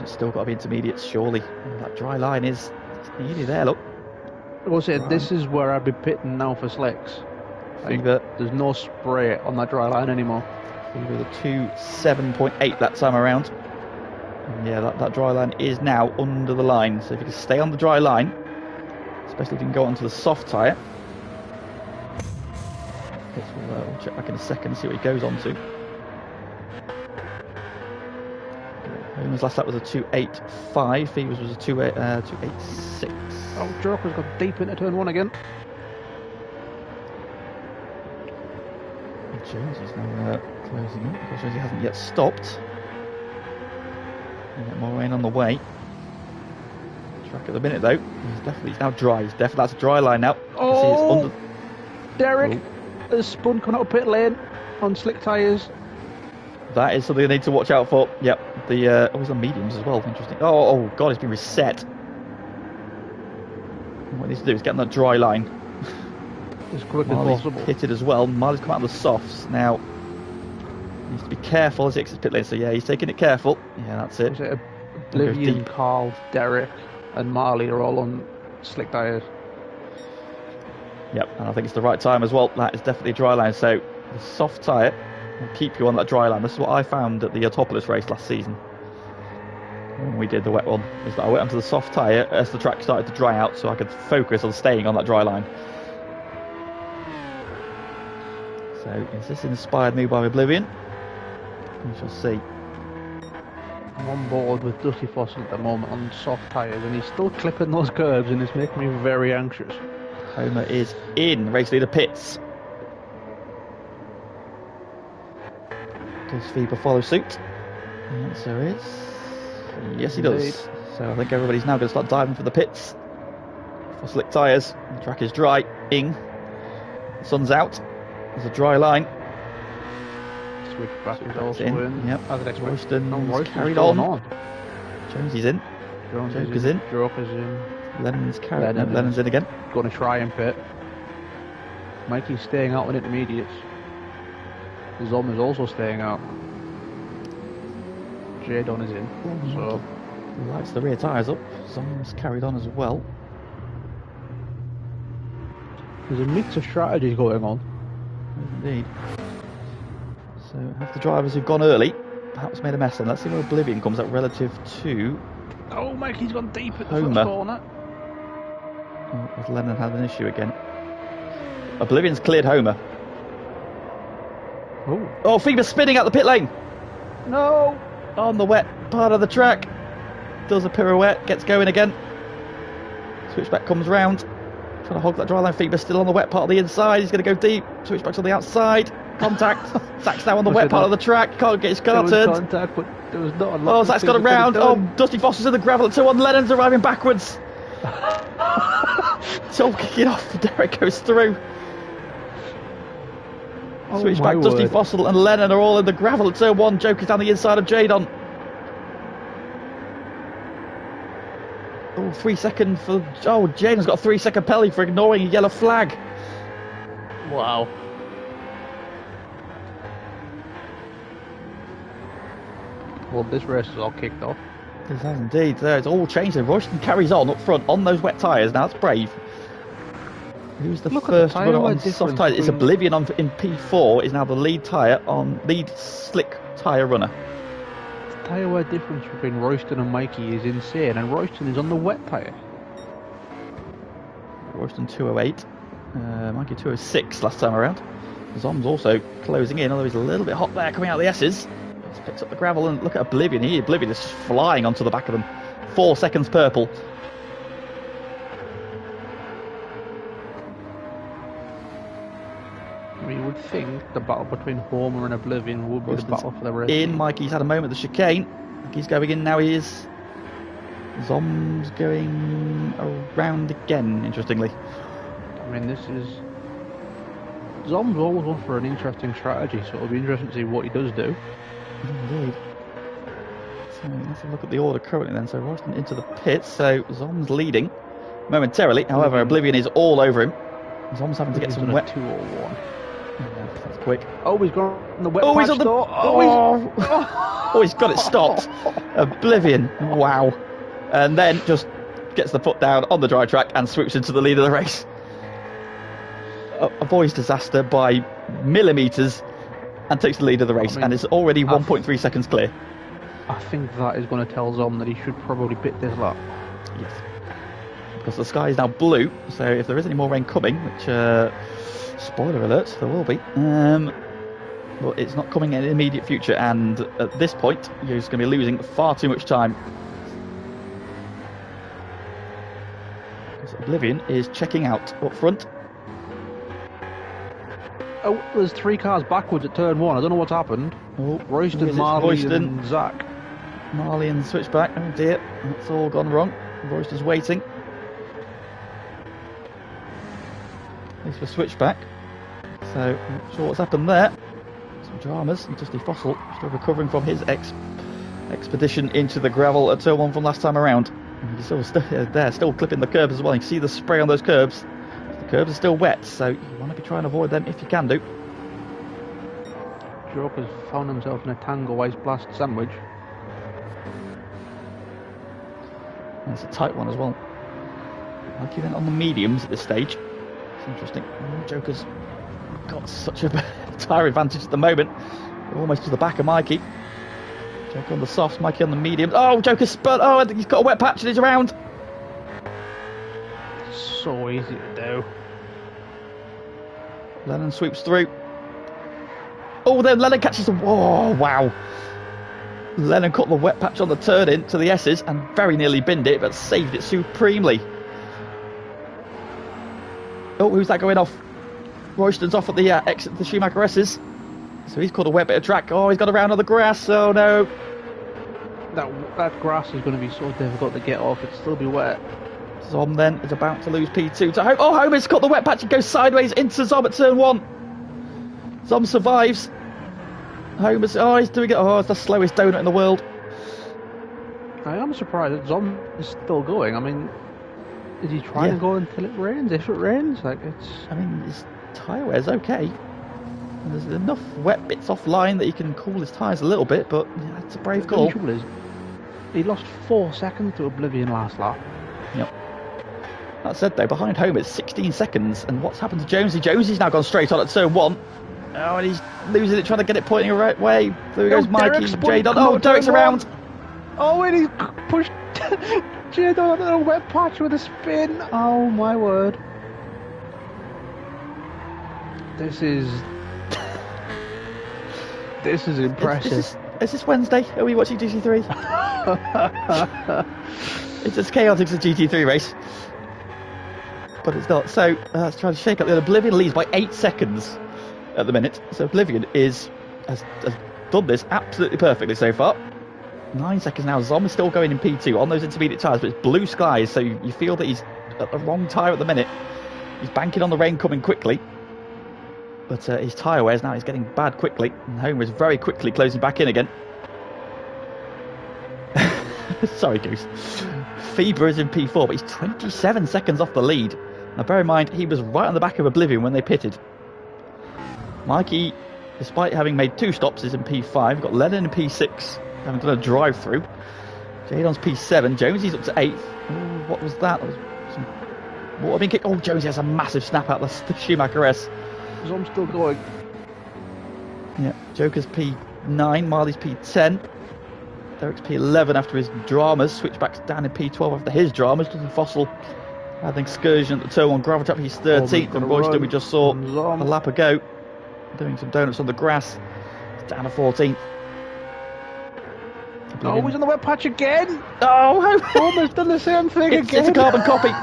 It's still got to be intermediates, surely. That dry line is nearly there. Look. I will say this is where I'd be pitting now for slicks. There's no spray on that dry line anymore. With a 2.7.8 that time around. And yeah, that dry line is now under the line. So if you can stay on the dry line, especially if you can go onto the soft tyre. We'll check back in a second, see what he goes on to. His last lap was a 2.85. Phoebe's was a 2.86. Oh, Joker's got deep into turn 1 again. Jones is now closing up because he hasn't yet stopped. Get more rain on the way. Track at the minute though. He's now dry. That's a dry line now. Oh, Derek has spun coming out of pit lane on slick tyres. That is something they need to watch out for. Yep. The the mediums as well. Interesting. Oh god, it's been reset. What he needs to do is get on that dry line. As quick as possible. Pitted as well. Marley's come out of the softs now. Needs to be careful as he exits pit lane. So yeah, he's taking it careful. Yeah, that's it. Oblivion, Carl, Derek, and Marley are all on slick tyres. Yep, and I think it's the right time as well. That is definitely a dry line. So the soft tyre will keep you on that dry line. This is what I found at the Autopolis race last season when we did the wet one. Is that I went onto the soft tyre as the track started to dry out, so I could focus on staying on that dry line. So is this inspired me by Oblivion? We shall see. I'm on board with Dusty Fossil at the moment on soft tyres, and he's still clipping those curves, and it's making me very anxious. Homer is in. Race leader pits. Does Phoebe follow suit? The answer is yes, he does. So I think everybody's now going to start diving for the pits for slick tyres. The track is dry. The sun's out. There's a dry line. Switchback is also in. Yep. Royston's carried on. Jonesy's in. Joker's in. Joker's in. Lennon's carried. Lennon's in again. Going to try and pit. Mikey's staying out in intermediates. Zom is also staying out. Jadon is in. So He lights the rear tyres up. Zom's carried on as well. there's a mix of strategies going on. Indeed. So have the drivers who've gone early perhaps made a mess then. Let's see where Oblivion comes up relative to... Oh, Mikey's gone deep at the Homer. first corner. Oh, has Lennon had an issue again? Oblivion's cleared Homer. Oh, Phoebe's spinning out the pit lane! No! On the wet part of the track. Does a pirouette, gets going again. Switchback comes round. Trying to hog that dry line. Phoebe's still on the wet part of the inside. He's going to go deep. Switchback's on the outside. Contact. Zach's now on the wet part of the track. Can't get his car turned. Contact, but there was not a lot. Oh, Zach's got around. Oh, Dusty Foster's in the gravel at 2-1. Lennon's arriving backwards. It's all kicking off. Derek goes through. Oh, Switchback, Dusty Foster and Lennon are all in the gravel at turn 1. Joker's down the inside of Jadon. Oh, 3 second for... Oh, Jadon's got a 3 second penalty for ignoring a yellow flag. Wow. Well, this race is all kicked off. It has indeed. It's all changed. Royston carries on up front on those wet tyres. Now that's brave. Who's the first runner on soft tyres? It's Oblivion in P4 is now the lead slick tyre runner. The tyre wear difference between Royston and Mikey is insane, and Royston is on the wet tyre. Royston 208, Mikey 206 last time around. Zom's also closing in, although he's a little bit hot there coming out of the S's. Just picks up the gravel and look at Oblivion here. Oblivion is flying onto the back of them. 4 seconds purple. You would think the battle between Homer and Oblivion would be the battle for the race. In, Mikey's had a moment of the chicane. Mikey's going in now, he is. Zom's going around again, interestingly. I mean, this is... Zom's always one for an interesting strategy, so it'll be interesting to see what he does do. Indeed. So let's have a look at the order currently then. So Royston into the pits, so Zom's leading momentarily. However, Oblivion is all over him. Zom's having to get some wet. 2 or 1. Yeah, that's quick. Oh, he's gone on the wet Oh, patch he's on the... door. Oh, he's got it stopped. Oblivion. Wow. And then just gets the foot down on the dry track and swoops into the lead of the race. Avoids disaster by millimetres and takes the lead of the race, and is already 1.3 seconds clear. I think that is going to tell Zom that he should probably pit this lap. Yes. Because the sky is now blue, so if there is any more rain coming, which, spoiler alert, there will be, but it's not coming in the immediate future, and at this point, you're just going to be losing far too much time. Because Oblivion is checking out up front. Oh, there's 3 cars backwards at turn 1. I don't know what's happened. Oh, Royston, Marley and Zach. Marley and Switchback. Oh dear, that's all gone wrong. Royston's waiting. At least for Switchback. So, I'm not sure what's happened there. Some dramas. And Dusty Fossil still recovering from his expedition into the gravel at turn 1 from last time around. And he's still clipping the curb as well. You can see the spray on those curbs. The curbs are still wet, so you want to be trying to avoid them if you can do. Joker's found himself in a Tango Ice Blast sandwich. And it's a tight one as well. Mikey then on the mediums at this stage. It's interesting. Joker's got such a tyre advantage at the moment. Almost to the back of Mikey. Joker on the softs, Mikey on the mediums. Oh, Joker's spun. Oh, I think he's got a wet patch in his round. So easy to do. Lennon sweeps through. Oh, then Lennon catches the... Oh, wow. Lennon caught the wet patch on the turn in to the S's and very nearly binned it, but saved it supremely. Oh, who's that going off? Royston's off at the exit of the Schumacher S's. So he's caught a wet bit of track. Oh, he's got around on the grass. Oh, no. That grass is going to be so difficult to get off. It'll still be wet. Zom then is about to lose P2 to Homer. Oh, Homer's caught the wet patch and goes sideways into Zom at turn 1. Zom survives. Homer's... Oh, he's doing it. Oh, it's the slowest donut in the world. I am surprised that Zom is still going. I mean, is he trying to go until it rains? If it rains, like, it's... I mean, his tyre wear's okay. And there's enough wet bits offline that he can cool his tyres a little bit, but yeah, it's a brave call. The trouble is, he lost 4 seconds to Oblivion last lap. Yep. That said, though, behind home it's 16 seconds, and what's happened to Jonesy? Jonesy's now gone straight on at turn 1. Oh, and he's losing it, trying to get it pointing the right way. There goes Mikey. Jadon. Oh, Derek's around. Oh, and he's pushed Jadon onto the wet patch with a spin. Oh, my word. This is impressive. Is this Wednesday? Are we watching GT3? It's as chaotic as a GT3 race. But it's not. So let's try to shake up the Oblivion leads by 8 seconds at the minute. So Oblivion has done this absolutely perfectly so far. 9 seconds now. Zom is still going in P2 on those intermediate tyres, but it's blue skies, so you feel that he's at the wrong tyre at the minute. He's banking on the rain coming quickly. But his tyre wears now, he's getting bad quickly. And Homer is very quickly closing back in again. Sorry, Goose. Feber is in P4, but he's 27 seconds off the lead. Now bear in mind, he was right on the back of Oblivion when they pitted. Mikey, despite having made 2 stops, is in P5. We've got Lennon in P6, having done a drive-through. Jadon's P7. Jonesy's up to 8th. Ooh, what was that? That was some water being kicked. Oh, Jonesy has a massive snap out the Schumacher S. I'm still going. Yeah, Joker's P9, Marley's P10. Derek's P11 after his dramas. Switchback's down in P12 after his dramas. Justin Fossil had an excursion at the turn 1 gravel trap. He's 13th. And Royston, we just saw a lap ago, doing some donuts on the grass. He's down to 14th. Oh, he's on the wet patch again. Oh, almost done the same thing again. It's a carbon copy.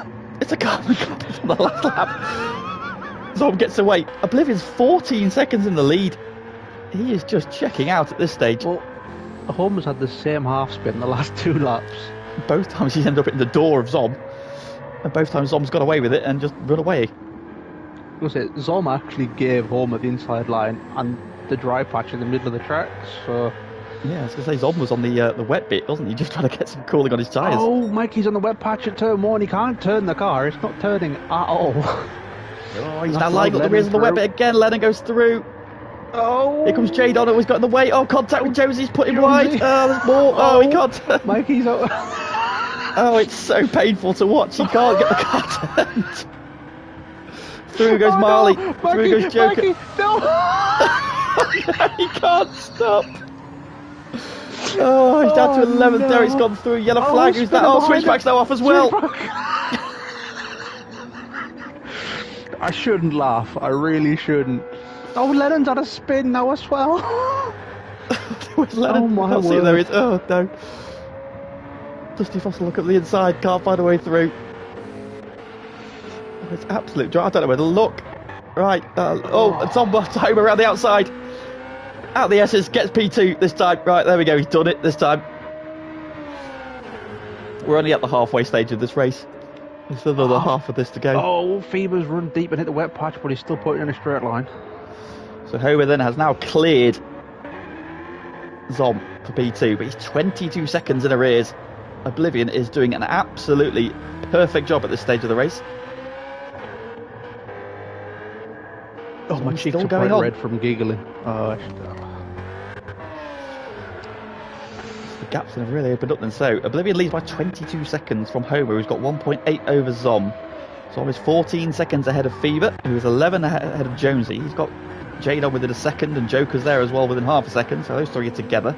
It's a carbon copy from the last lap. Zom gets away. Oblivion's 14 seconds in the lead. He is just checking out at this stage. Well, Holmes had the same half spin the last 2 laps. Both times he's ended up in the door of Zom. And both times Zom's got away with it and just run away. I was say, Zom actually gave Homer the inside line and the dry patch in the middle of the track, so... Yeah, I was going to say, Zom was on the wet bit, wasn't he? Just trying to get some cooling on his tyres. Oh, Mikey's on the wet patch at turn 1. He can't turn the car. It's not turning at all. Oh, he's now lying up the rears of the wet bit again. Lennon goes through. Oh! Here comes Jadon, who's got in the way. Oh, contact with Josie's put him wide. Oh, there's more. Oh, he can't turn. Mikey's out. Oh, it's so painful to watch. He can't get the car turned. Through goes Marley. No. Through goes Joker. Mikey, no! He can't stop. Oh, he's down to 11th. No. Derek's gone through. Yellow flag. Who's that? Oh, switchback's now off as well. I shouldn't laugh. I really shouldn't. Oh, Lennon's had a spin now as well. Where's Lennon? Oh my Can't see word. there he is. Oh no. Dusty Fossil look at the inside. Can't find a way through. Oh, it's absolute dry. I don't know where to look. Right. It's on time around the outside. Out the S's. Gets P2 this time. Right. There we go. He's done it this time. We're only at the halfway stage of this race. There's still another half of this to go. Oh, Fever's run deep and hit the wet patch, but he's still putting in a straight line. So Homer then has now cleared Zom for P2, but he's 22 seconds in arrears. Oblivion is doing an absolutely perfect job at this stage of the race. Oh, my cheeks still are going bright on. red from giggling. Oh, The gaps have really opened up then. So Oblivion leads by 22 seconds from Homer, who's got 1.8 over Zom. Zom is 14 seconds ahead of Fever, who is 11 ahead of Jonesy. He's got Jadon within a second, and Joker's there as well within half a second, so those 3 are together.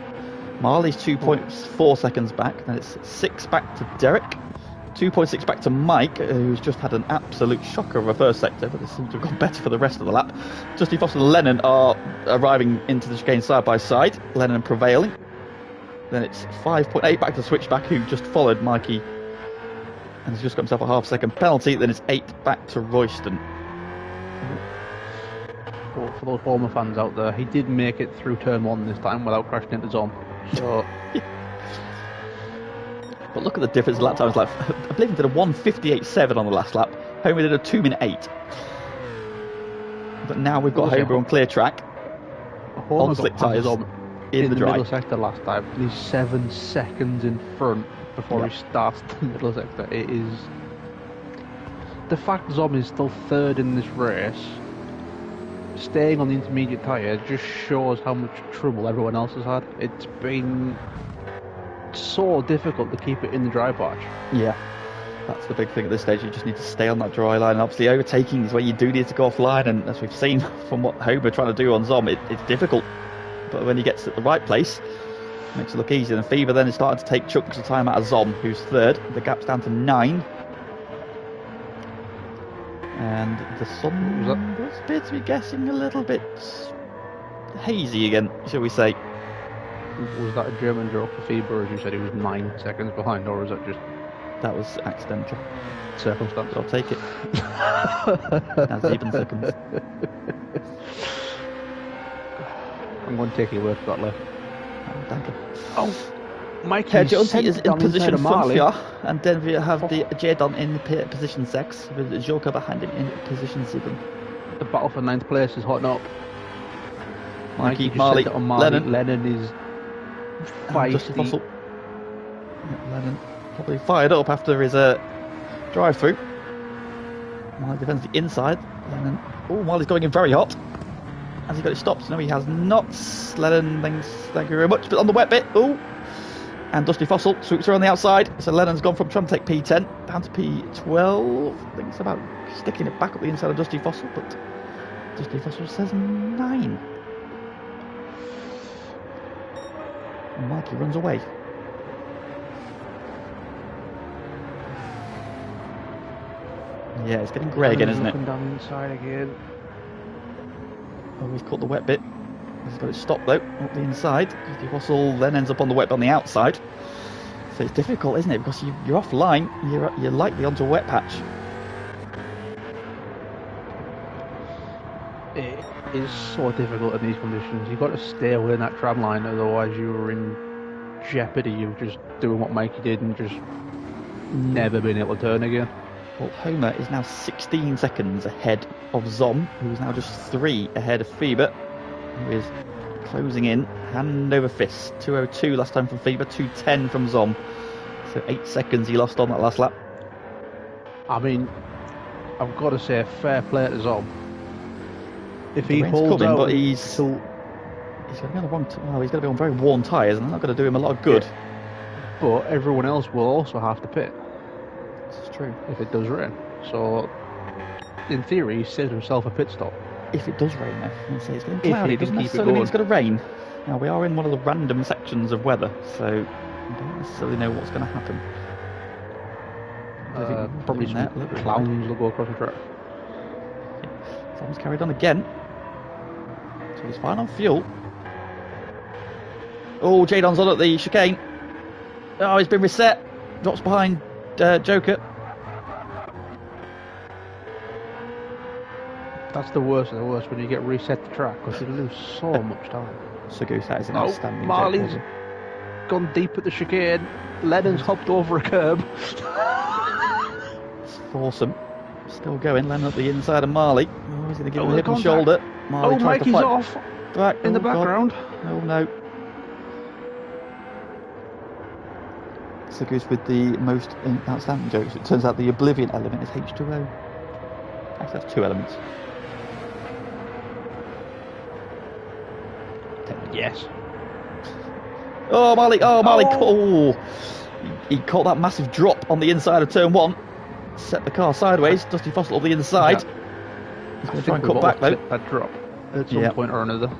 Marley's 2.4 seconds back, then it's 6 back to Derek, 2.6 back to Mike, who's just had an absolute shocker of a first sector, but it seems to have gone better for the rest of the lap. Dusty Foster and Lennon are arriving into the chicane side by side, Lennon prevailing. Then it's 5.8 back to Switchback, who just followed Mikey and has just got himself a half-second penalty. Then it's 8 back to Royston. For those Homer fans out there, he did make it through turn 1 this time without crashing into Zom. So, but look at the difference in lap times. Like, I believe he did a 1:58.7 on the last lap. Homer did a 2:08. But now we've got Homer on clear track, on slick tyres, in the dry. middle sector last time. He's 7 seconds in front before he starts the middle sector. It is the fact Zom is still 3rd in this race staying on the intermediate tyre just shows how much trouble everyone else has had. It's been so difficult to keep it in the dry patch. Yeah, that's the big thing at this stage. You just need to stay on that dry line. And obviously, overtaking is where you do need to go offline. And as we've seen from what Homer trying to do on Zom, it's difficult. But when he gets at the right place, it makes it look easier. And Fever then is starting to take chunks of time out of Zom, who's third. The gap's down to 9. And the sun appears to be getting a little bit hazy again, shall we say. Was that a German joke for Fever, as you said he was 9 seconds behind, or was that just... That was accidental. Circumstance? I'll take it. As even seconds. I'm going to take your word for that, Lev. Oh, thank you. Oh! Mikey Jonesy is in position 5, and then we have the Jadon in position 6, with the Joker behind him in position 7. The battle for 9th place is hotting up. Mikey, Marley, Lennon. Lennon is feisty. Lennon probably fired up after his drive-through. Marley defends the inside. Lennon. Oh, Marley's going in very hot. Has he got it stopped? No, he has not. Lennon, thank you very much. But on the wet bit, oh. And Dusty Fossil swoops around the outside. So Lennon's gone from trying to take P10 down to P12. I think it's about sticking it back up the inside of Dusty Fossil, but Dusty Fossil says 9. And Mikey runs away. Yeah, it's getting grey again, isn't it? Down the inside again. Oh, he's caught the wet bit. He's got it stopped though, up the inside. Dusty Fossil then ends up on the wet bit on the outside. So it's difficult, isn't it? Because you're offline, you're likely onto a wet patch. It is so difficult in these conditions. You've got to stay away in that tram line, otherwise you're in jeopardy of just doing what Mikey did and just never being able to turn again. Well, Homer is now 16 seconds ahead of Zom, who is now just 3 ahead of Fever, who is closing in, hand over fist. 2:02 last time from Fever, 2:10 from Zom. So 8 seconds he lost on that last lap. I mean, I've got to say, fair play to Zom. If The he rain's holds coming, out, but he's going to be on the wrong. He's going to be on very worn tyres, and they're not going to do him a lot of good. Yeah. But everyone else will also have to pit. This is true. If it does rain, so in theory, he saved himself a pit stop. If it does rain, though, I'm say it's getting cloudy. It doesn't keep necessarily it mean it's going to rain. Now we are in one of the random sections of weather, so I don't necessarily know what's going to happen. Probably some clowns will go across the track. Tom's carried on again. So he's fine on fuel. Oh, Jadon's on at the chicane. Oh, he's been reset. Drops behind Joker. That's the worst of the worst when you get reset the track because you lose so much time. So Goose, that is an outstanding. Marley's gone deep at the chicane. Lennon's hopped over a curb. It's awesome. Still going. Lennon up the inside of Marley. Oh, he's going to give him a hip and shoulder. Marley tries Mikey's to fight off back. in the background. Oh no. So Goose with the most outstanding jokes. It turns out the Oblivion element is H2O. Actually, that's 2 elements. Yes. Oh, Marley! Oh, Marley! Oh. He caught that massive drop on the inside of turn 1. Set the car sideways. Dusty Fossil on the inside. He's going to try and cut back though. That drop at some point or another.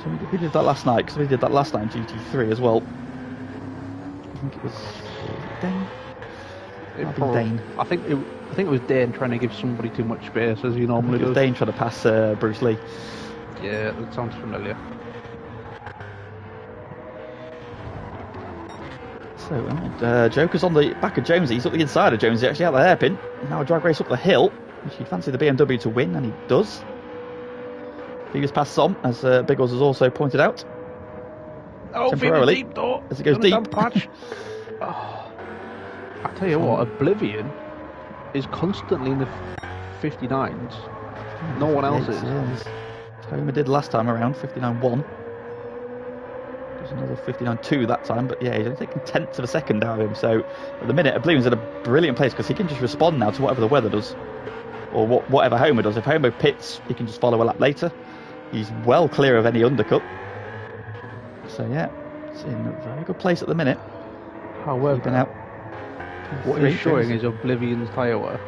So we did that last night, because we did that last night in GT3 as well. I think it was Dane. Dane. I think it was Dane trying to give somebody too much space, as he normally does. Dane trying to pass Bruce Lee. Yeah, that sounds familiar. So, Joker's on the back of Jonesy. He's up the inside of Jonesy, actually, out the hairpin. Now a drag race up the hill, which you'd fancy the BMW to win, and he does. He was past Som, as Biggles has also pointed out. Oh, temporarily, deep though. as it goes deep. Patch. Oh, I tell you what, Oblivion is constantly in the 59s. No one else is. Yes. Homer did last time around, 59.1. There's another 59.2 that time, but yeah, he's only taking tenths of a second out of him. So at the minute, Oblivion's in a brilliant place because he can just respond now to whatever the weather does, or whatever Homer does. If Homer pits, he can just follow a lap later. He's well clear of any undercut. So yeah, it's in a very good place at the minute. However, Keeping out what he's showing is Oblivion's tyre wear.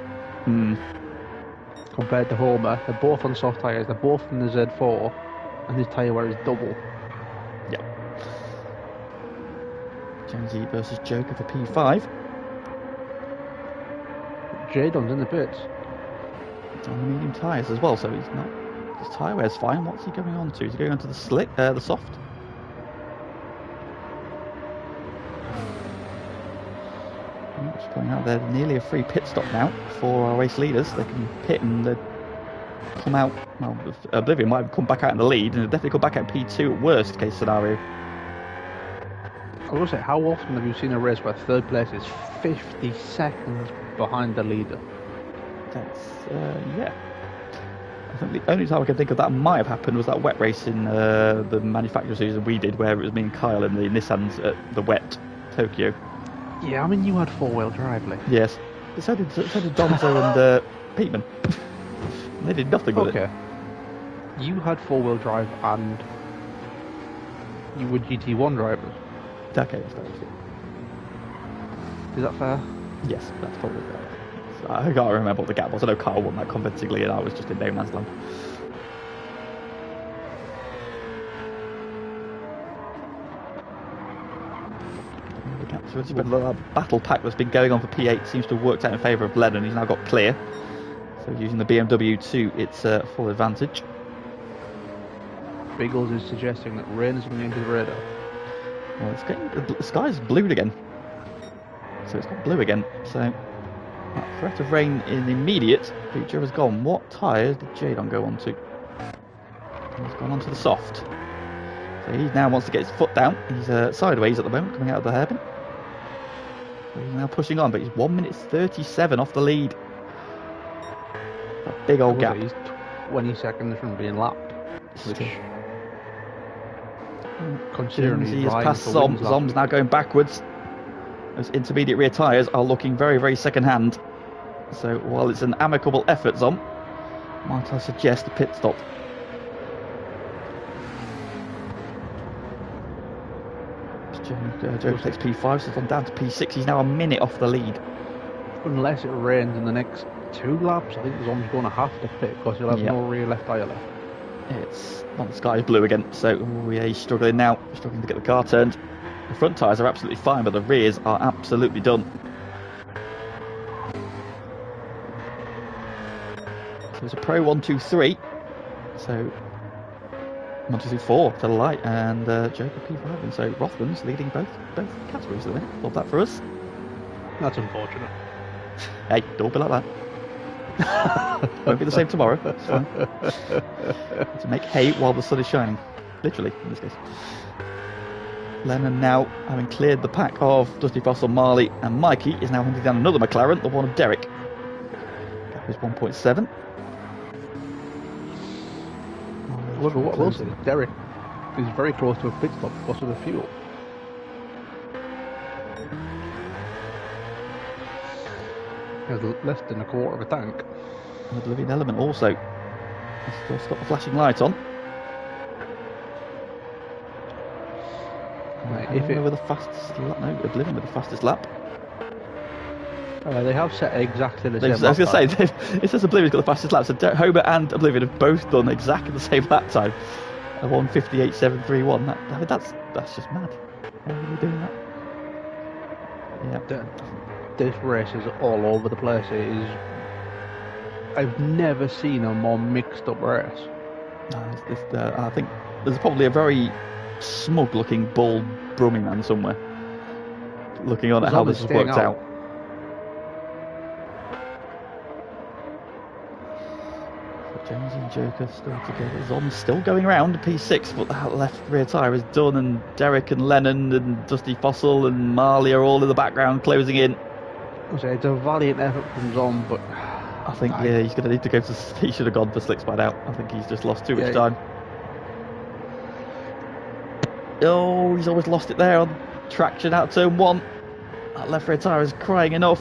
Compared to Homer, they're both on soft tyres, they're both in the Z4, and his tyre wear is double. Yep. Jonesy versus Joker for P5. Jadon's in the pits. On the medium tyres as well, so he's not. His tyre wear's fine. What's he going on to? Is he going on to the slick, the soft? Just pointing out they're nearly a free pit stop now for our race leaders. They can pit and come out. Well, Oblivion might have come back out in the lead, and they'll definitely come back out in P2 at worst case scenario. I will say, how often have you seen a race where third place is 50 seconds behind the leader? That's yeah. I think the only time I can think of that might have happened was that wet race in the manufacturer season we did, where it was me and Kyle in the Nissans at the wet Tokyo. Yeah, I mean, you had four-wheel drive, Lee. Yes. So did Donzo and Peatman. They did nothing with it. Okay. You had four-wheel drive and you were GT1 drivers. Okay, that's fair. Is that fair? Yes, that's probably fair. So I can't remember what the gap was. I know Carl won that convincingly and I was just in no man's land. So it's a bit of a battle pack that's been going on for P8 seems to have worked out in favour of Lennon. He's now got clear. So using the BMW to its full advantage. Biggles is suggesting that rain is coming into the radar. Well, it's getting, the sky's blued again. So it's got blue again. So that threat of rain in the immediate future has gone. What tyres did Jadon go on to? He's gone on to the soft. So he now wants to get his foot down. He's sideways at the moment, coming out of the hairpin. So he's now pushing on, but he's 1 minute 37 off the lead. A big old gap. He's 20 seconds from being lapped. Which, considering he has passed Zom. Zom's now going backwards. Those intermediate rear tyres are looking very, very second-hand. So while it's an amicable effort, Zom, might I suggest a pit stop? Joe takes P5, so it's on down to P6. He's now a minute off the lead. Unless it rains in the next 2 laps, I think Zom's going to have to pit because he'll have no rear left tyre left. The sky is blue again, so he's struggling now, struggling to get the car turned. The front tyres are absolutely fine, but the rears are absolutely done. So it's a Pro 1, 2, 3. So 1, 2, 3, 4 to the light, and Joker P5, and so Rothman's leading both categories at the minute. Love that for us. That's unfortunate. Hey, don't be like that. Won't be the same tomorrow. It's fine. To make hay while the sun is shining, literally in this case. Lennon now, having cleared the pack of Dusty Fossil, Marley, and Mikey, is now hunting down another McLaren, the one of Derek. Gap is 1.7. However, what I will say is Derek is very close to a pit stop because of the fuel. He has less than a quarter of a tank. And the living element also has still got the flashing light on. If it with the fastest lap, no, Oblivion with the fastest lap. They have set exactly the same. I was going to say, it says Oblivion's got the fastest lap, so Homer and Oblivion have both done exactly the same lap time. A 1:58.731. That's just mad. How are they doing that? Yeah. This race is all over the place. I've never seen a more mixed up race. I think there's probably a very smug looking bald brumming man somewhere looking on at how this has worked out. Jones and Joker still together. Zom's still going around P6, but that left rear tyre is done, and Derek and Lennon and Dusty Fossil and Marley are all in the background closing in. It's a valiant effort from Zom, but I think he's going to need to go to. He should have gone for slicks by now. I think he's just lost too much time. Oh, he's always lost it there on traction out turn 1. That left rear tyre is crying enough.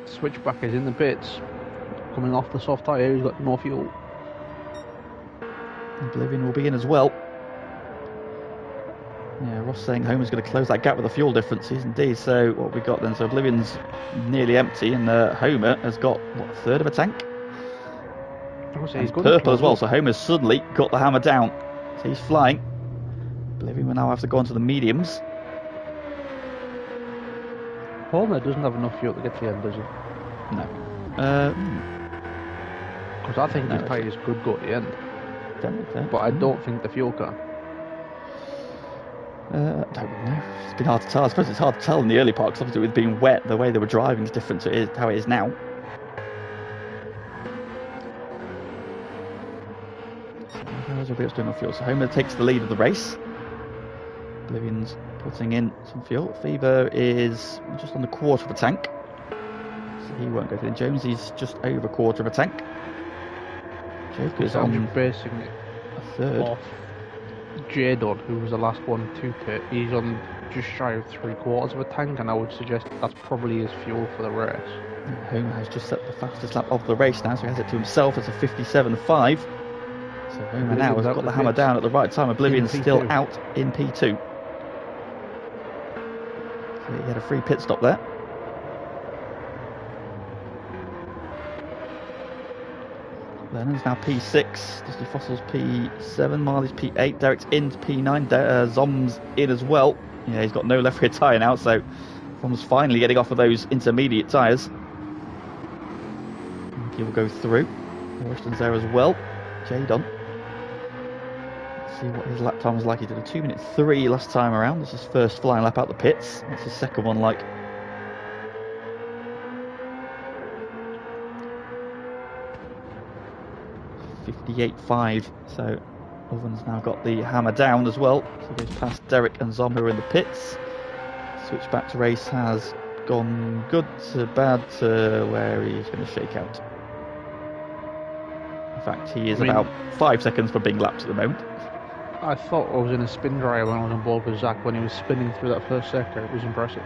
Switchback is in the pits. coming off the soft tyre, he's got no fuel. Oblivion will be in as well. Yeah, Ross saying Homer's going to close that gap with the fuel differences. Indeed. So what we got then? So Oblivion's nearly empty, and Homer has got what, a third of a tank. He's purple as well. So Homer's suddenly got the hammer down. So he's flying. Oblivion will now have to go onto the mediums. Homer doesn't have enough fuel to get to the end, does he? No. Because I think his tyres could go to the end. But I don't think the fuel can. I don't really know. It's been hard to tell. I suppose it's hard to tell in the early part because obviously with being wet, the way they were driving is different to how it is now. So doing off fuel. So Homer takes the lead of the race. Oblivion's putting in some fuel. Fever is just on the quarter of a tank. So he won't go for it. Jones, he's just over a quarter of a tank. Jake is on basing a third. Off Jadon, who was the last one to pit. He's on just shy of 3/4 of a tank, and I would suggest that's probably his fuel for the race. Homer has just set the fastest lap of the race now, so he has it to himself. It's a 57.5. So Homer now has got the hammer down at the right time. Oblivion's still out in P2. So he had a free pit stop there. Lennon's now P6, Dusty Fossil's P7, Marley's P8, Derek's into P9, Zom's in as well. Yeah, he's got no left rear tyre now, so Zom's finally getting off of those intermediate tyres. He will go through. Washington's there as well. Jadon. Let's see what his lap time was like. He did a 2:03 last time around. This is his first flying lap out the pits. What's his second one like? 58.5. So Oven's now got the hammer down as well. So he goes past Derek and Zom, who are in the pits. Switch back to race has gone good to bad to where he's going to shake out. In fact, he is about 5 seconds from being lapped at the moment. I thought I was in a spin dryer when I was on board with Zach when he was spinning through that first sector. It was impressive.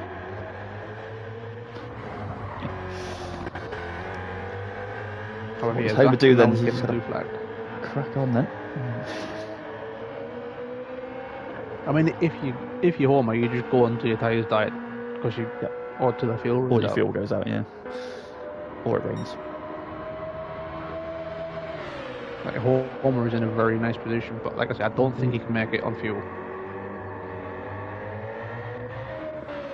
What does Homer do then? He's blue flag. Crack on then. I mean, if you Homer, you just go onto your tyres diet because you or to the fuel. Or your fuel goes out, yeah. Or it rains. Like Homer is in a very nice position, but like I said, I don't think he can make it on fuel.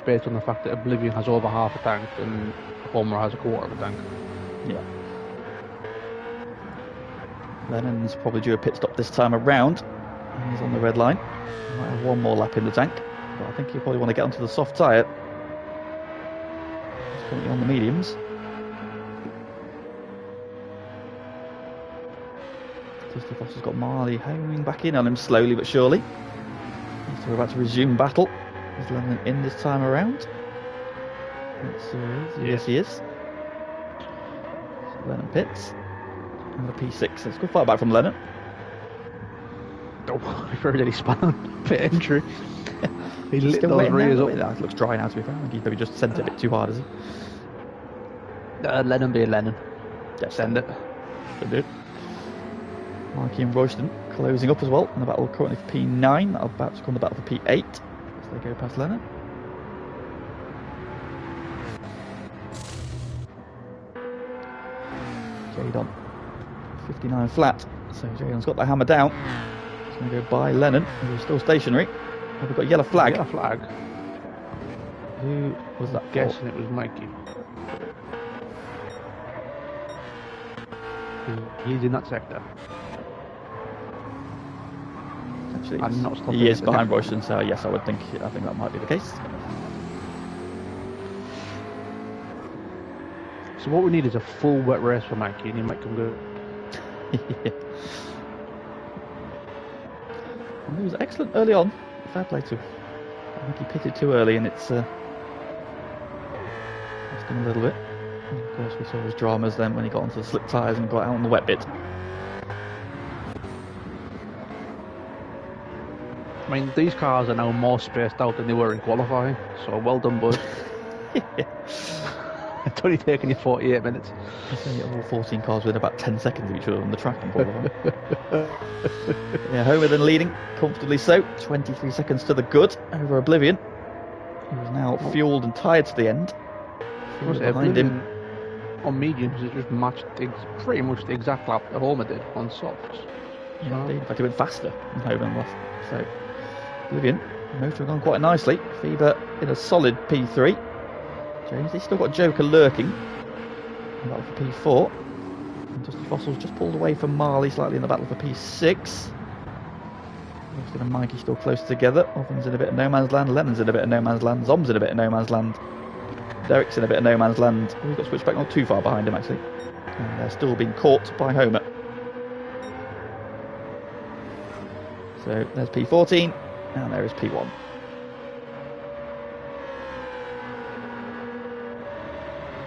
Based on the fact that Oblivion has over half a tank and Homer has a quarter of a tank. Yeah. Lennon's probably due a pit stop this time around. He's on the red line. He might have one more lap in the tank, but I think he'll probably want to get onto the soft tyre. He's currently on the mediums. Dusty Foss has got Marley homing back in on him slowly but surely. So we're about to resume battle. Is Lennon in this time around? Yes, he is. So Lennon pits. And the P6. So it's good fight back from Lennon. Oh, he very nearly spun on pit entry. He lit those rears up. It looks dry now, to be fair. I think he's maybe just sent it a bit too hard, has he? Lennon being Lennon. Just send it. Send it. Mikey and Royston closing up as well in the battle currently for P9. That'll about to come the battle for P8 as they go past Lennon. Jadon 59 flat, so Jadon's got the hammer down. He's going to go by Lennon, who's still stationary. We've got a yellow flag. Yellow flag. Who was that? I'm guessing it was Mikey. He's in that sector. Actually, he is behind Royston, so yes, I think that might be the case. So what we need is a full wet race for Mikey, and he might come good. Yeah. Well, he was excellent early on. Fair play to him. I think he pitted too early, and it's lost him a little bit. And of course, we saw his dramas then when he got onto the slick tyres and got out on the wet bit. I mean, these cars are now more spaced out than they were in qualifying, so well done, boys. It's only taken you 48 minutes. I think all 14 cars within about 10 seconds of each other on the track in qualifying. Yeah, Homer then leading, comfortably so. 23 seconds to the good over Oblivion, who's now fueled and tired to the end. Behind him. On mediums, it just matched pretty much the exact lap that Homer did on softs. Yeah, indeed. In fact, he went faster than Homer last. So, Oblivion motoring on quite nicely. Fever in a solid P3. James, he's still got Joker lurking. In battle for P4. And Dusty Fossil's just pulled away from Marley slightly in the battle for P6. Austin and Mikey still close together. Offin's in a bit of no man's land. Lennon's in a bit of no man's land. Zom's in a bit of no man's land. Derek's in a bit of no man's land. We've got Switchback not too far behind him actually. And they're still being caught by Homer. So there's P14 and there is P1.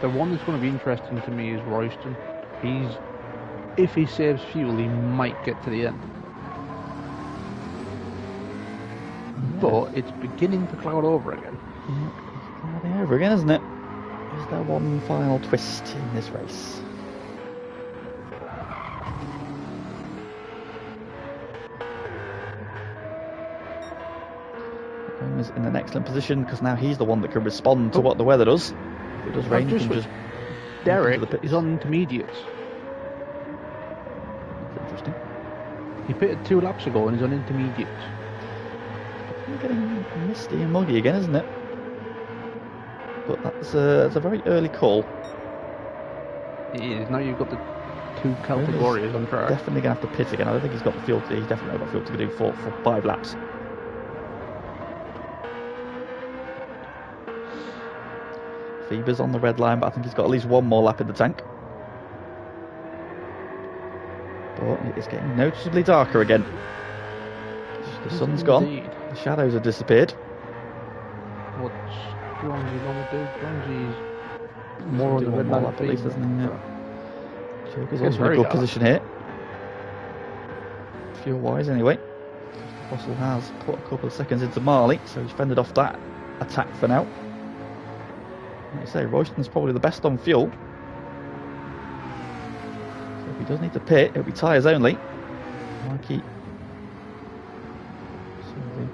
The one that's going to be interesting to me is Royston. If he saves fuel, he might get to the end. Yeah. But it's beginning to cloud over again. Yeah, it's clouding over again, isn't it? Is there one final twist in this race? Homer's in an excellent position because now he's the one that can respond to what the weather does. If it does rain, he can just Derek is on intermediates. That's interesting. He pitted 2 laps ago and he's on intermediates. It's getting misty and muggy again, isn't it? But that's a very early call. It is. Now you've got the 2 Celtic Warriors on track. Definitely going to have to pit again. I don't think he's got the fuel. He's definitely got fuel to do for 5 laps. Fever's on the red line, but I think he's got at least one more lap in the tank. But it's getting noticeably darker again. The sun's gone. The shadows have disappeared. What's Jonesy going to do? Jonesy's more on the red line at least, isn't he? Joker's It's also in a good dark. position here. Fuel wise, anyway. Fossil has put a couple of seconds into Marley, so he's fended off that attack for now. Like I say, Royston's probably the best on fuel. So if he does need to pit, it'll be tyres only. Mikey,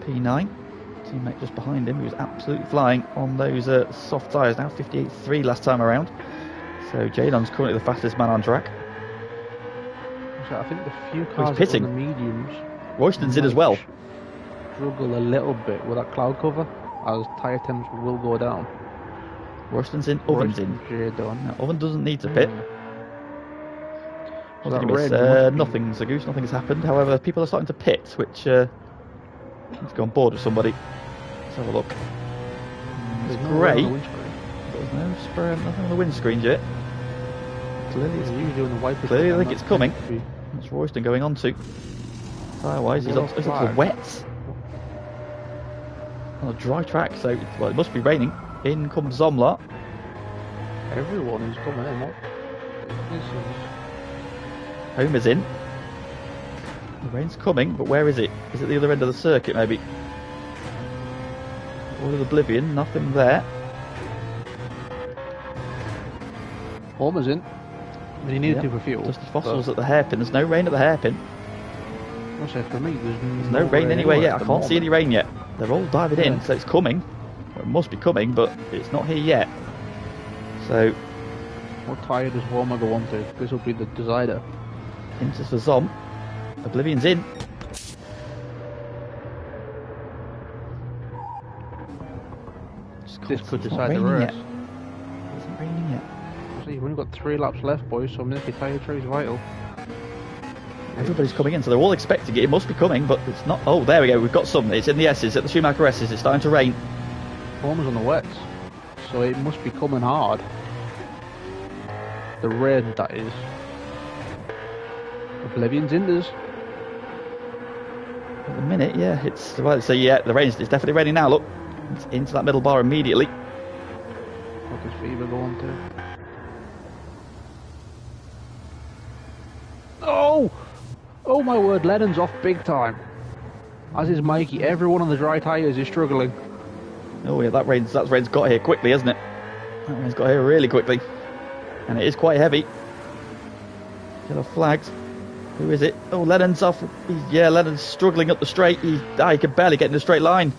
P9, teammate just behind him, who was absolutely flying on those soft tyres now, 58.3 last time around. So Jadon's currently the fastest man on track. So I think the few cars pitting. on the mediums. Royston's in as well. Struggle a little bit with that cloud cover, as tyre temps will go down. Royston's in, Oven's in. No, Oven doesn't need to pit. So that red nothing, Zagoose, nothing's happened. However, people are starting to pit, which let's go on board with somebody. Let's have a look. It's great. There's no spray, nothing on the windscreen yet. Clearly, I think it's coming. That's Royston going on to. Tyre-wise, he's up to the wets. On a dry track, so well, it must be raining. In comes Zomla. Everyone is coming in. What? Homer's in. The rain's coming, but where is it? Is it the other end of the circuit, maybe? All of Oblivion, nothing there. Homer's in. But he needed to for fuel. Dusty Fossil's at the hairpin. There's no rain at the hairpin. I say for me, there's no rain anywhere yet. I can't see any rain yet. They're all diving in, so it's coming. Well, it must be coming, but it's not here yet. So, what tyre does Homer go on to? This will be the decider. Into for Zom. Oblivion's in. This could decide the race. It isn't raining yet. See, we've only got 3 laps left, boys, so milky tyre tree is vital. Everybody's coming in, so they're all expecting it. It must be coming, but it's not. Oh, there we go. We've got some. It's in the S's, at the Schumacher S's. It's starting to rain. Homer's on the wets, so it must be coming hard. The rain, that is. Oblivion's in this. At the minute, yeah, it's right. So yeah, the rain's. It's definitely raining now. Look, it's into that middle bar immediately. What does Fever go on to? Oh! Oh my word, Lennon's off big time. As is Mikey. Everyone on the dry tyres is struggling. Oh yeah, that rain's got here quickly, hasn't it? That one's got here really quickly. And it is quite heavy. Yellow flags. Who is it? Oh, Lennon's off. Lennon's struggling up the straight. He can barely get in a straight line.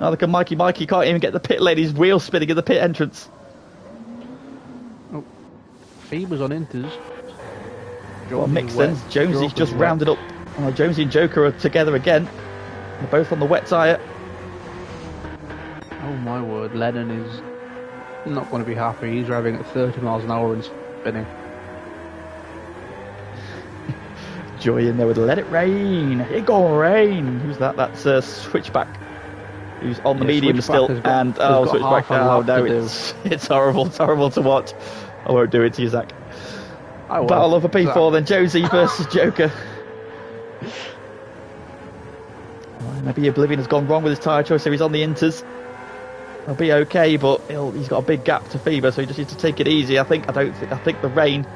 Neither can Mikey. Mikey can't even get the pit lane. His wheel spinning in the pit entrance. Oh, Phoebe's on inters. Well, mixed then. Jonesy's just rounded up. Jonesy and Joker are together again. They're both on the wet tyre. Oh my word, Lennon is not going to be happy. He's driving at 30 miles an hour and spinning. Joy in there with Let It Rain. It go rain. Who's that? That's Switchback. Who's on the medium still. Switchback. Oh no, it's horrible. It's horrible to watch. I won't do it to you, Zach. Battle of a P4 then. Josie versus Joker. Maybe Oblivion has gone wrong with his tyre choice, so he's on the inters. He'll be okay, but he's got a big gap to Fever, so he just needs to take it easy. I think the rain.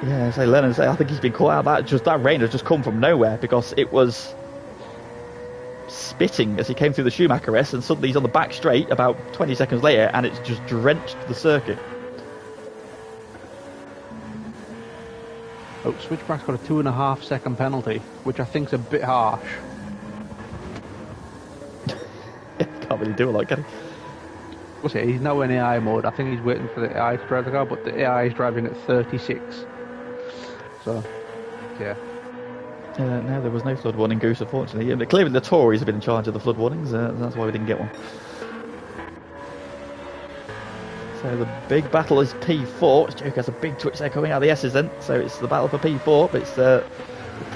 Yeah, I think he's been caught out. That rain has just come from nowhere because it was spitting as he came through the Schumacher S, and suddenly he's on the back straight about 20 seconds later, and it's just drenched the circuit. Oh, Switchback's got a 2.5 second penalty, which I think's a bit harsh. Can't really do it like, can he? What's it? He's now in AI mode. I think he's waiting for the AI to drive the car, but the AI is driving at 36. So, yeah. No, there was no flood warning, Goose, unfortunately. Yeah, clearly the Tories have been in charge of the flood warnings. That's why we didn't get one. So the big battle is P4. Joker has a big twitch there coming out of the S's then. So it's the battle for P4, but it's the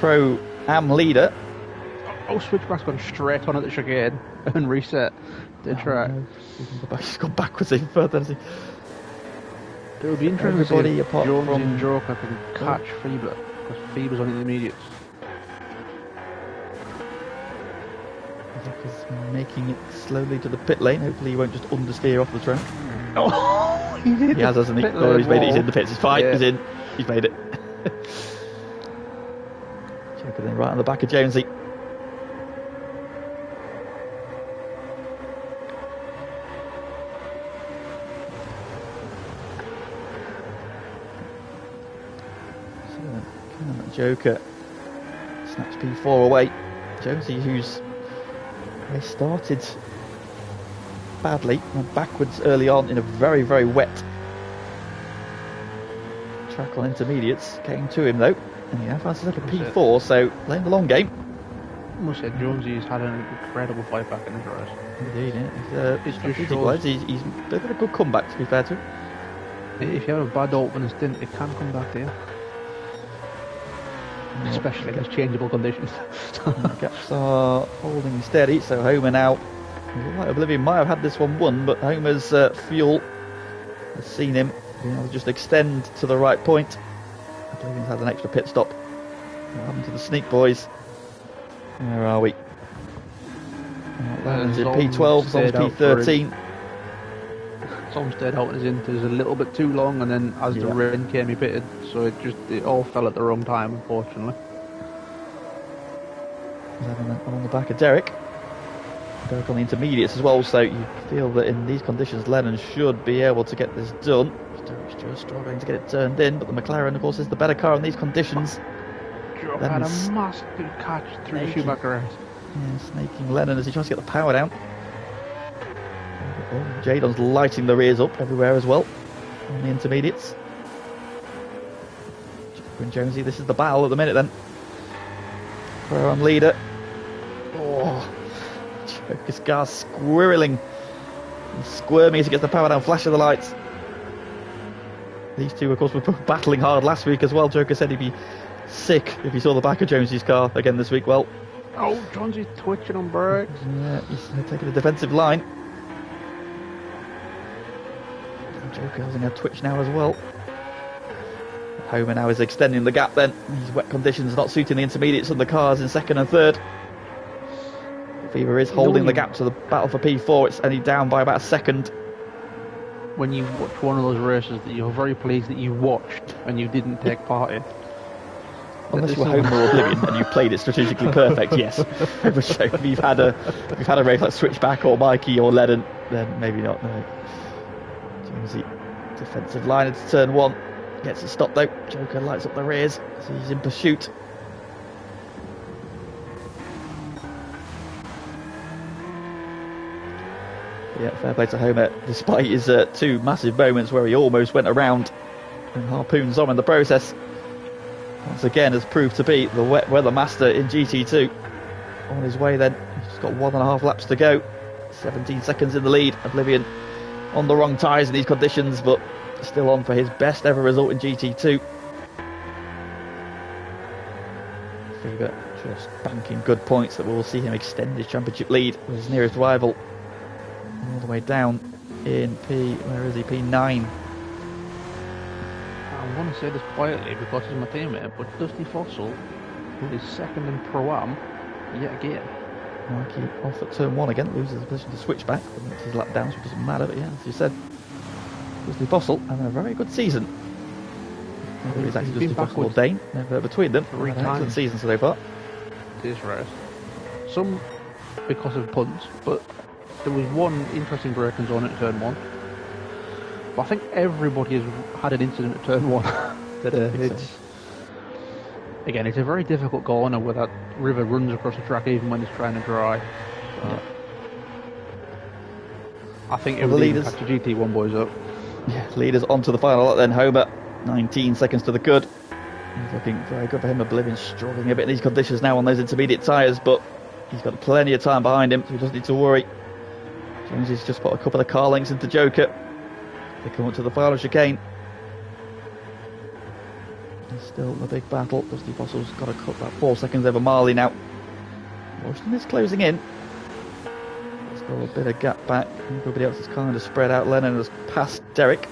Pro-Am leader. Oh, Switchback's gone straight on at the chicane and reset the track. No. He's gone backwards even further, hasn't he? It would be interesting Everybody to see if apart Jones from and Joker can catch Fever, because Fever's on intermediates. Joker's making it slowly to the pit lane. Hopefully he won't just understeer off the track. Oh, he has, hasn't he? Oh, he's made it. He's in the pits. He's fine. Yeah. He's in. He's made it. Joker then right on the back of Jonesy. Joker snaps P4 away. Jonesy, who's started badly, went backwards early on in a very, very wet track on intermediates. Came to him though, and he now finds himself a P4, so playing the long game. I must say, Jonesy's had an incredible fight back in this race. Indeed, yeah. He's got a good comeback, to be fair to him. If you have a bad opening stint, it can come back there. Especially against changeable conditions. Gaps are holding steady, so Homer now. Oblivion might have had this one won, but Homer's fuel has seen him being able to just extend to the right point. Oblivion's had an extra pit stop. What happened to the Sneak Boys? Where are we? Lennon's in P12, Zom's P13. Zom stayed out in his inters a little bit too long, and then as the rain came, he pitted, so it all fell at the wrong time, unfortunately. On the back of Derek. Derek on the intermediates as well, so you feel that in these conditions Lennon should be able to get this done. Derek's just struggling to get it turned in, but the McLaren, of course, is the better car in these conditions. Joe had a massive catch through the Schumacher. Yeah, snaking Lennon as he tries to get the power down. Jadon's lighting the rears up everywhere as well on the intermediates. Joker and Jonesy, this is the battle at the minute then. Pro-Am leader. Oh, Joker's car squirreling and squirming as he gets the power down, flash of the lights. These two, of course, were battling hard last week as well. Joker said he'd be sick if he saw the back of Jonesy's car again this week. Well, oh, Jonesy's twitching on brakes. Yeah, he's taking a defensive line. Joker having a twitch now as well. Homer now is extending the gap then. These wet conditions not suiting the intermediates and the cars in second and third. Fever is holding the gap to the battle for P4. It's only down by about a second. When you watch one of those races that you're very pleased that you watched and you didn't take part in. Unless you were Homer or Oblivion and you played it strategically perfect, yes. But so if you've had a race like Switchback or Mikey or Lennon, then maybe not. No. Jonesy, defensive line into turn 1. Gets it stopped though. Joker lights up the rears as he's in pursuit. Yeah, fair play to Homer, despite his 2 massive moments where he almost went around and harpoons on in the process. Once again has proved to be the wet weather master in GT2. On his way then, he's got 1.5 laps to go. 17 seconds in the lead. Oblivion on the wrong tyres in these conditions, but still on for his best ever result in GT2. Fever just banking good points that will see him extend his championship lead with his nearest rival all the way down in P9. I want to say this quietly because he's my teammate, but Dusty Fossil is second in Pro-Am yet again. Mikey off at turn 1 again, loses the position to Switchback, but makes his lap down, so it doesn't matter. But yeah, as you said, Dusty Fossil having a very good season. Whether it's actually Dusty Fossil or Dane, never between them. An excellent season so far. This race. Some because of punts, but there was one interesting braking zone at turn 1. But I think everybody has had an incident at turn 1. Again, it's a very difficult corner where that river runs across the track even when it's trying to dry. Yeah. I think everybody catch the GT1 boys up. Yeah, leaders onto the final lot then. Homer, 19 seconds to the good. He's looking very good for him. Oblivion struggling a bit in these conditions now on those intermediate tyres, but he's got plenty of time behind him, so he doesn't need to worry. Jonesy's just put a couple of car lengths into Joker. They come up to the final chicane. It's still a big battle. Dusty Fossil's got to cut about 4 seconds over Marley now. Washington is closing in. Still a bit of gap back. Everybody else is kind of spread out. Lennon has passed Derek.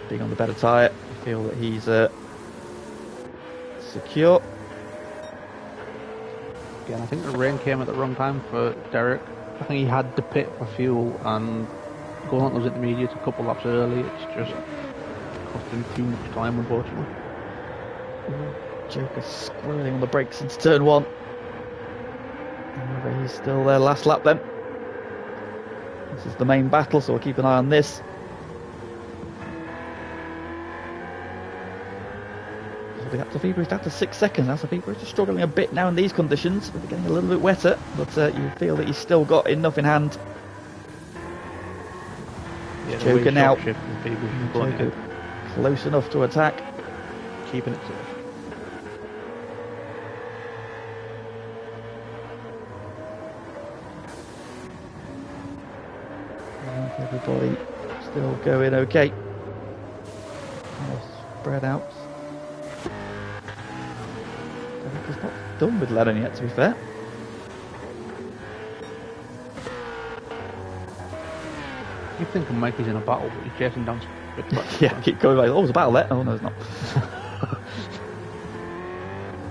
Being on the better tyre, I feel that he's secure. Again, I think the rain came at the wrong time for Derek. I think he had to pit for fuel, and going on those intermediates a couple laps early, it's just cost him too much time, unfortunately. Joker squirreling on the brakes into turn 1. However, he's still there last lap then. This is the main battle, so we'll keep an eye on this. The gap to Fever is down to 6 seconds now, so Fever is just struggling a bit now in these conditions. They're getting a little bit wetter, but you feel that he's still got enough in hand. Yeah, Joker now. Joker close enough to attack. Keeping it safe. Everybody still going okay. Spread out. He's not done with Lennon yet, to be fair. You think Mikey's in a battle, but he's chasing down. Yeah, keep going like, oh, there's a battle there. Oh, no, there's not.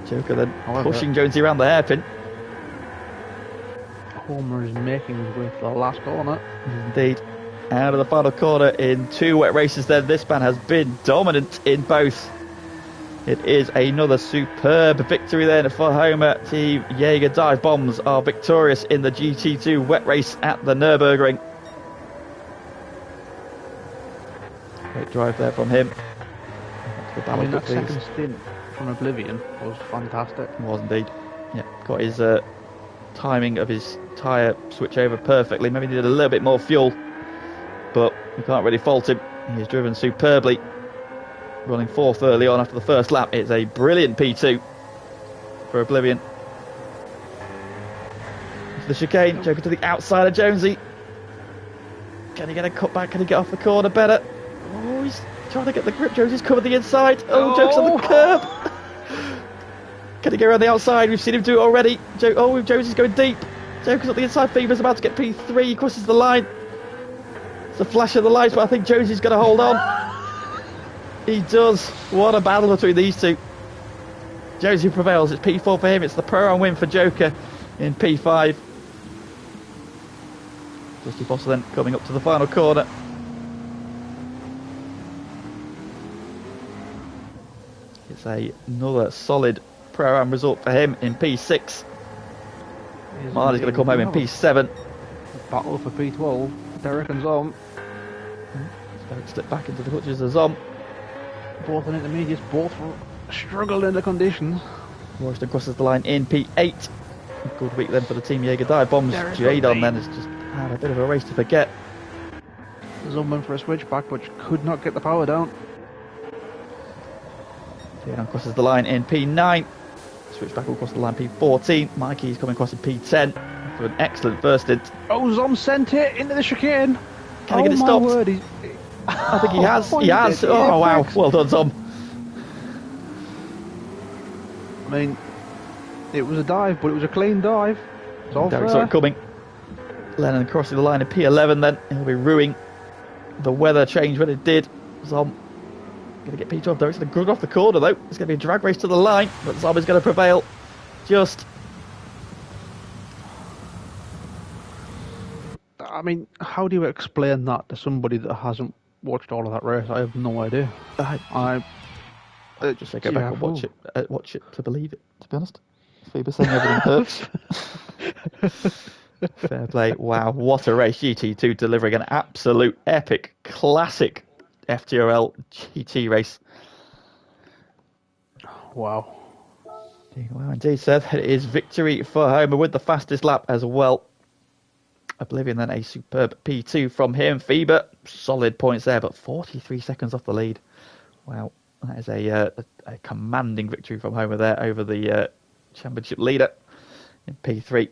Joker then pushing Jonesy around the hairpin. Homer is making his way to the last corner. Indeed. Out of the final corner in 2 wet races then. This man has been dominant in both. It is another superb victory then for Homer. Team Jaeger Dive Bombs are victorious in the GT2 wet race at the Nurburgring. Great drive there from him. I mean, that second stint from Oblivion was fantastic. It was indeed. Yeah, got his timing of his tyre switch over perfectly. Maybe needed a little bit more fuel, but you can't really fault him. He's driven superbly. Running 4th early on after the first lap. It's a brilliant P2 for Oblivion. Into the chicane, Joker to the outside of Jonesy. Can he get a cut back? Can he get off the corner better? Oh, he's trying to get the grip. Jonesy's covered the inside. Oh, Joker's on the curb. Can he go around the outside? We've seen him do it already. Jonesy's going deep. Joker's on the inside. Fever's about to get P3. He crosses the line. It's a flash of the lights, but I think Jonesy's going to hold on. He does. What a battle between these two. Jonesy prevails. It's P4 for him. It's the pro-am win for Joker in P5. Dusty Fossil then coming up to the final corner. It's another solid Pro-Am result for him in P6. Marley's going to come home in P7. Battle for P12. Derek and Zom. Derek slipped back into the clutches of Zom. Both in intermediates, both struggled in the conditions. Royston crosses the line in P8. Good week then for the Team Jaeger dive bombs. Jadon then has just had a bit of a race to forget. Zom went for a switchback, but could not get the power down. Jadon crosses the line in P9. Switchback will cross the line P14. Mikey's coming across in P10 after an excellent first stint. Oh, Zom sent it into the chicane. Can he get it stopped? Word, I think he has. He has. Oh, wow. Well done, Zom. I mean, it was a dive, but it was a clean dive. It's all Derek fair. saw it coming. Lennon crossing the line in P11 then. He'll be ruining the weather change when it did. Zom going to get P12. Derek's going to good off the corner though. It's going to be a drag race to the line, but Zom is going to prevail. Just. I mean, how do you explain that to somebody that hasn't watched all of that race? I have no idea. I just say go back and watch it to believe it, to be honest. Phoebe saying everything hurts. Fair play. Wow, what a race. GT2 delivering an absolute epic, classic FTRL GT race. Wow. Wow, indeed, Seth. It is victory for Homer with the fastest lap as well. Oblivion then a superb P2 from him. Phoebe, solid points there, but 43 seconds off the lead. Wow, that is a commanding victory from Homer there over the championship leader in P3.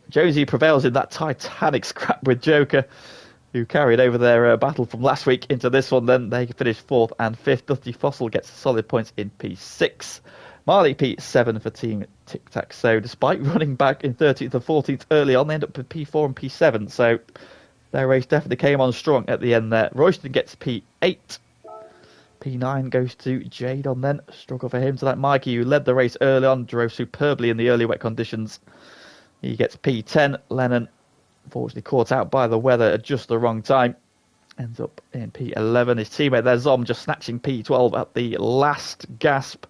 Josie prevails in that titanic scrap with Joker, who carried over their battle from last week into this one. Then they finished 4th and 5th. Dusty Fossil gets solid points in P6. Marley P7 for Team Tic Tac. So despite running back in 13th and 14th early on, they end up with P4 and P7. So their race definitely came on strong at the end there. Royston gets P8. P9 goes to Jadon then. Struggle for him. So that Mikey, who led the race early on, drove superbly in the early wet conditions. He gets P10. Lennon, unfortunately caught out by the weather at just the wrong time. Ends up in P11. His teammate there, Zom, just snatching P12 at the last gasp.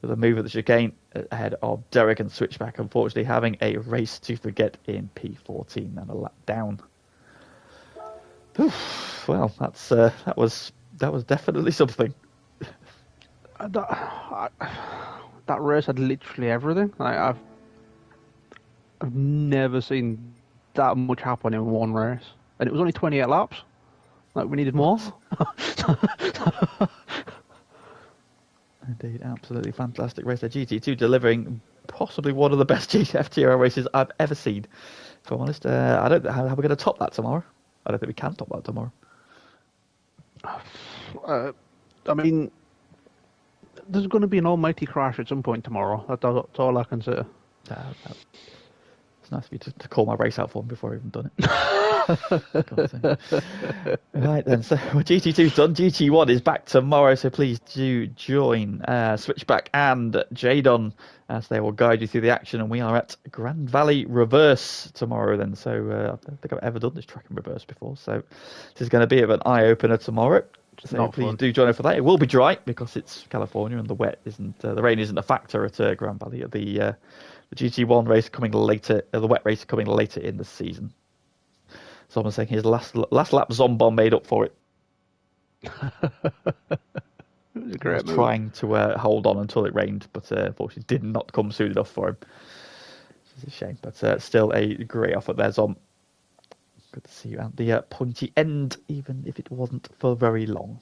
With a move at the chicane ahead of Derek and Switchback, unfortunately having a race to forget in P14 and a lap down. Oof, well, that was definitely something. That race had literally everything. I've never seen that much happen in one race, and it was only 28 laps. Like, we needed more. Indeed, absolutely fantastic race. The GT2 delivering possibly one of the best FTRL races I've ever seen. If I'm honest, I don't know how we're going to top that tomorrow. I don't think we can top that tomorrow. I mean, there's going to be an almighty crash at some point tomorrow. That's all I can say. It's nice of you to call my race out for me before I've even done it. Right then, so GT2's done. GT1 is back tomorrow, so please do join Switchback and Jadon as they will guide you through the action. And we are at Grand Valley Reverse tomorrow then. So I don't think I've ever done this track in reverse before. So this is going to be a bit of an eye-opener tomorrow. So please do join us for that. It will be dry because it's California and the rain isn't a factor at Grand Valley. The GT1 race coming later, the wet race coming later in the season. Someone saying his last lap Zombomb made up for it. It was a great move. Trying to hold on until it rained, but unfortunately did not come soon enough for him. It's a shame, but still a great effort there, Zom. Good to see you at the pointy end, even if it wasn't for very long.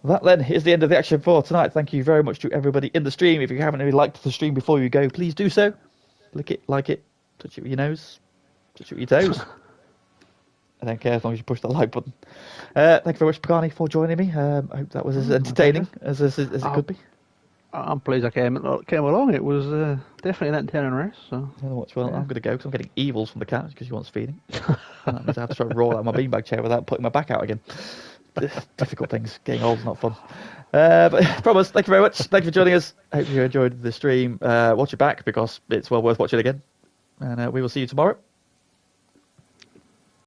That then is the end of the action for tonight. Thank you very much to everybody in the stream. If you haven't already liked the stream before you go, please do so. Click it, like it, touch it with your nose, touch it with your toes. I don't care as long as you push the like button. Thank you very much, Pagani, for joining me. I hope that was as entertaining as it could be. I'm pleased I came along. It was definitely an entertaining race. So. Well, yeah. I'm going to go because I'm getting evils from the cat because she wants feeding. That means I have to try to roll out my beanbag chair without putting my back out again. Difficult things. Getting old's not fun. But promise, thank you very much. Thank you for joining us. I hope you enjoyed the stream. Watch it back because it's well worth watching again. And we will see you tomorrow.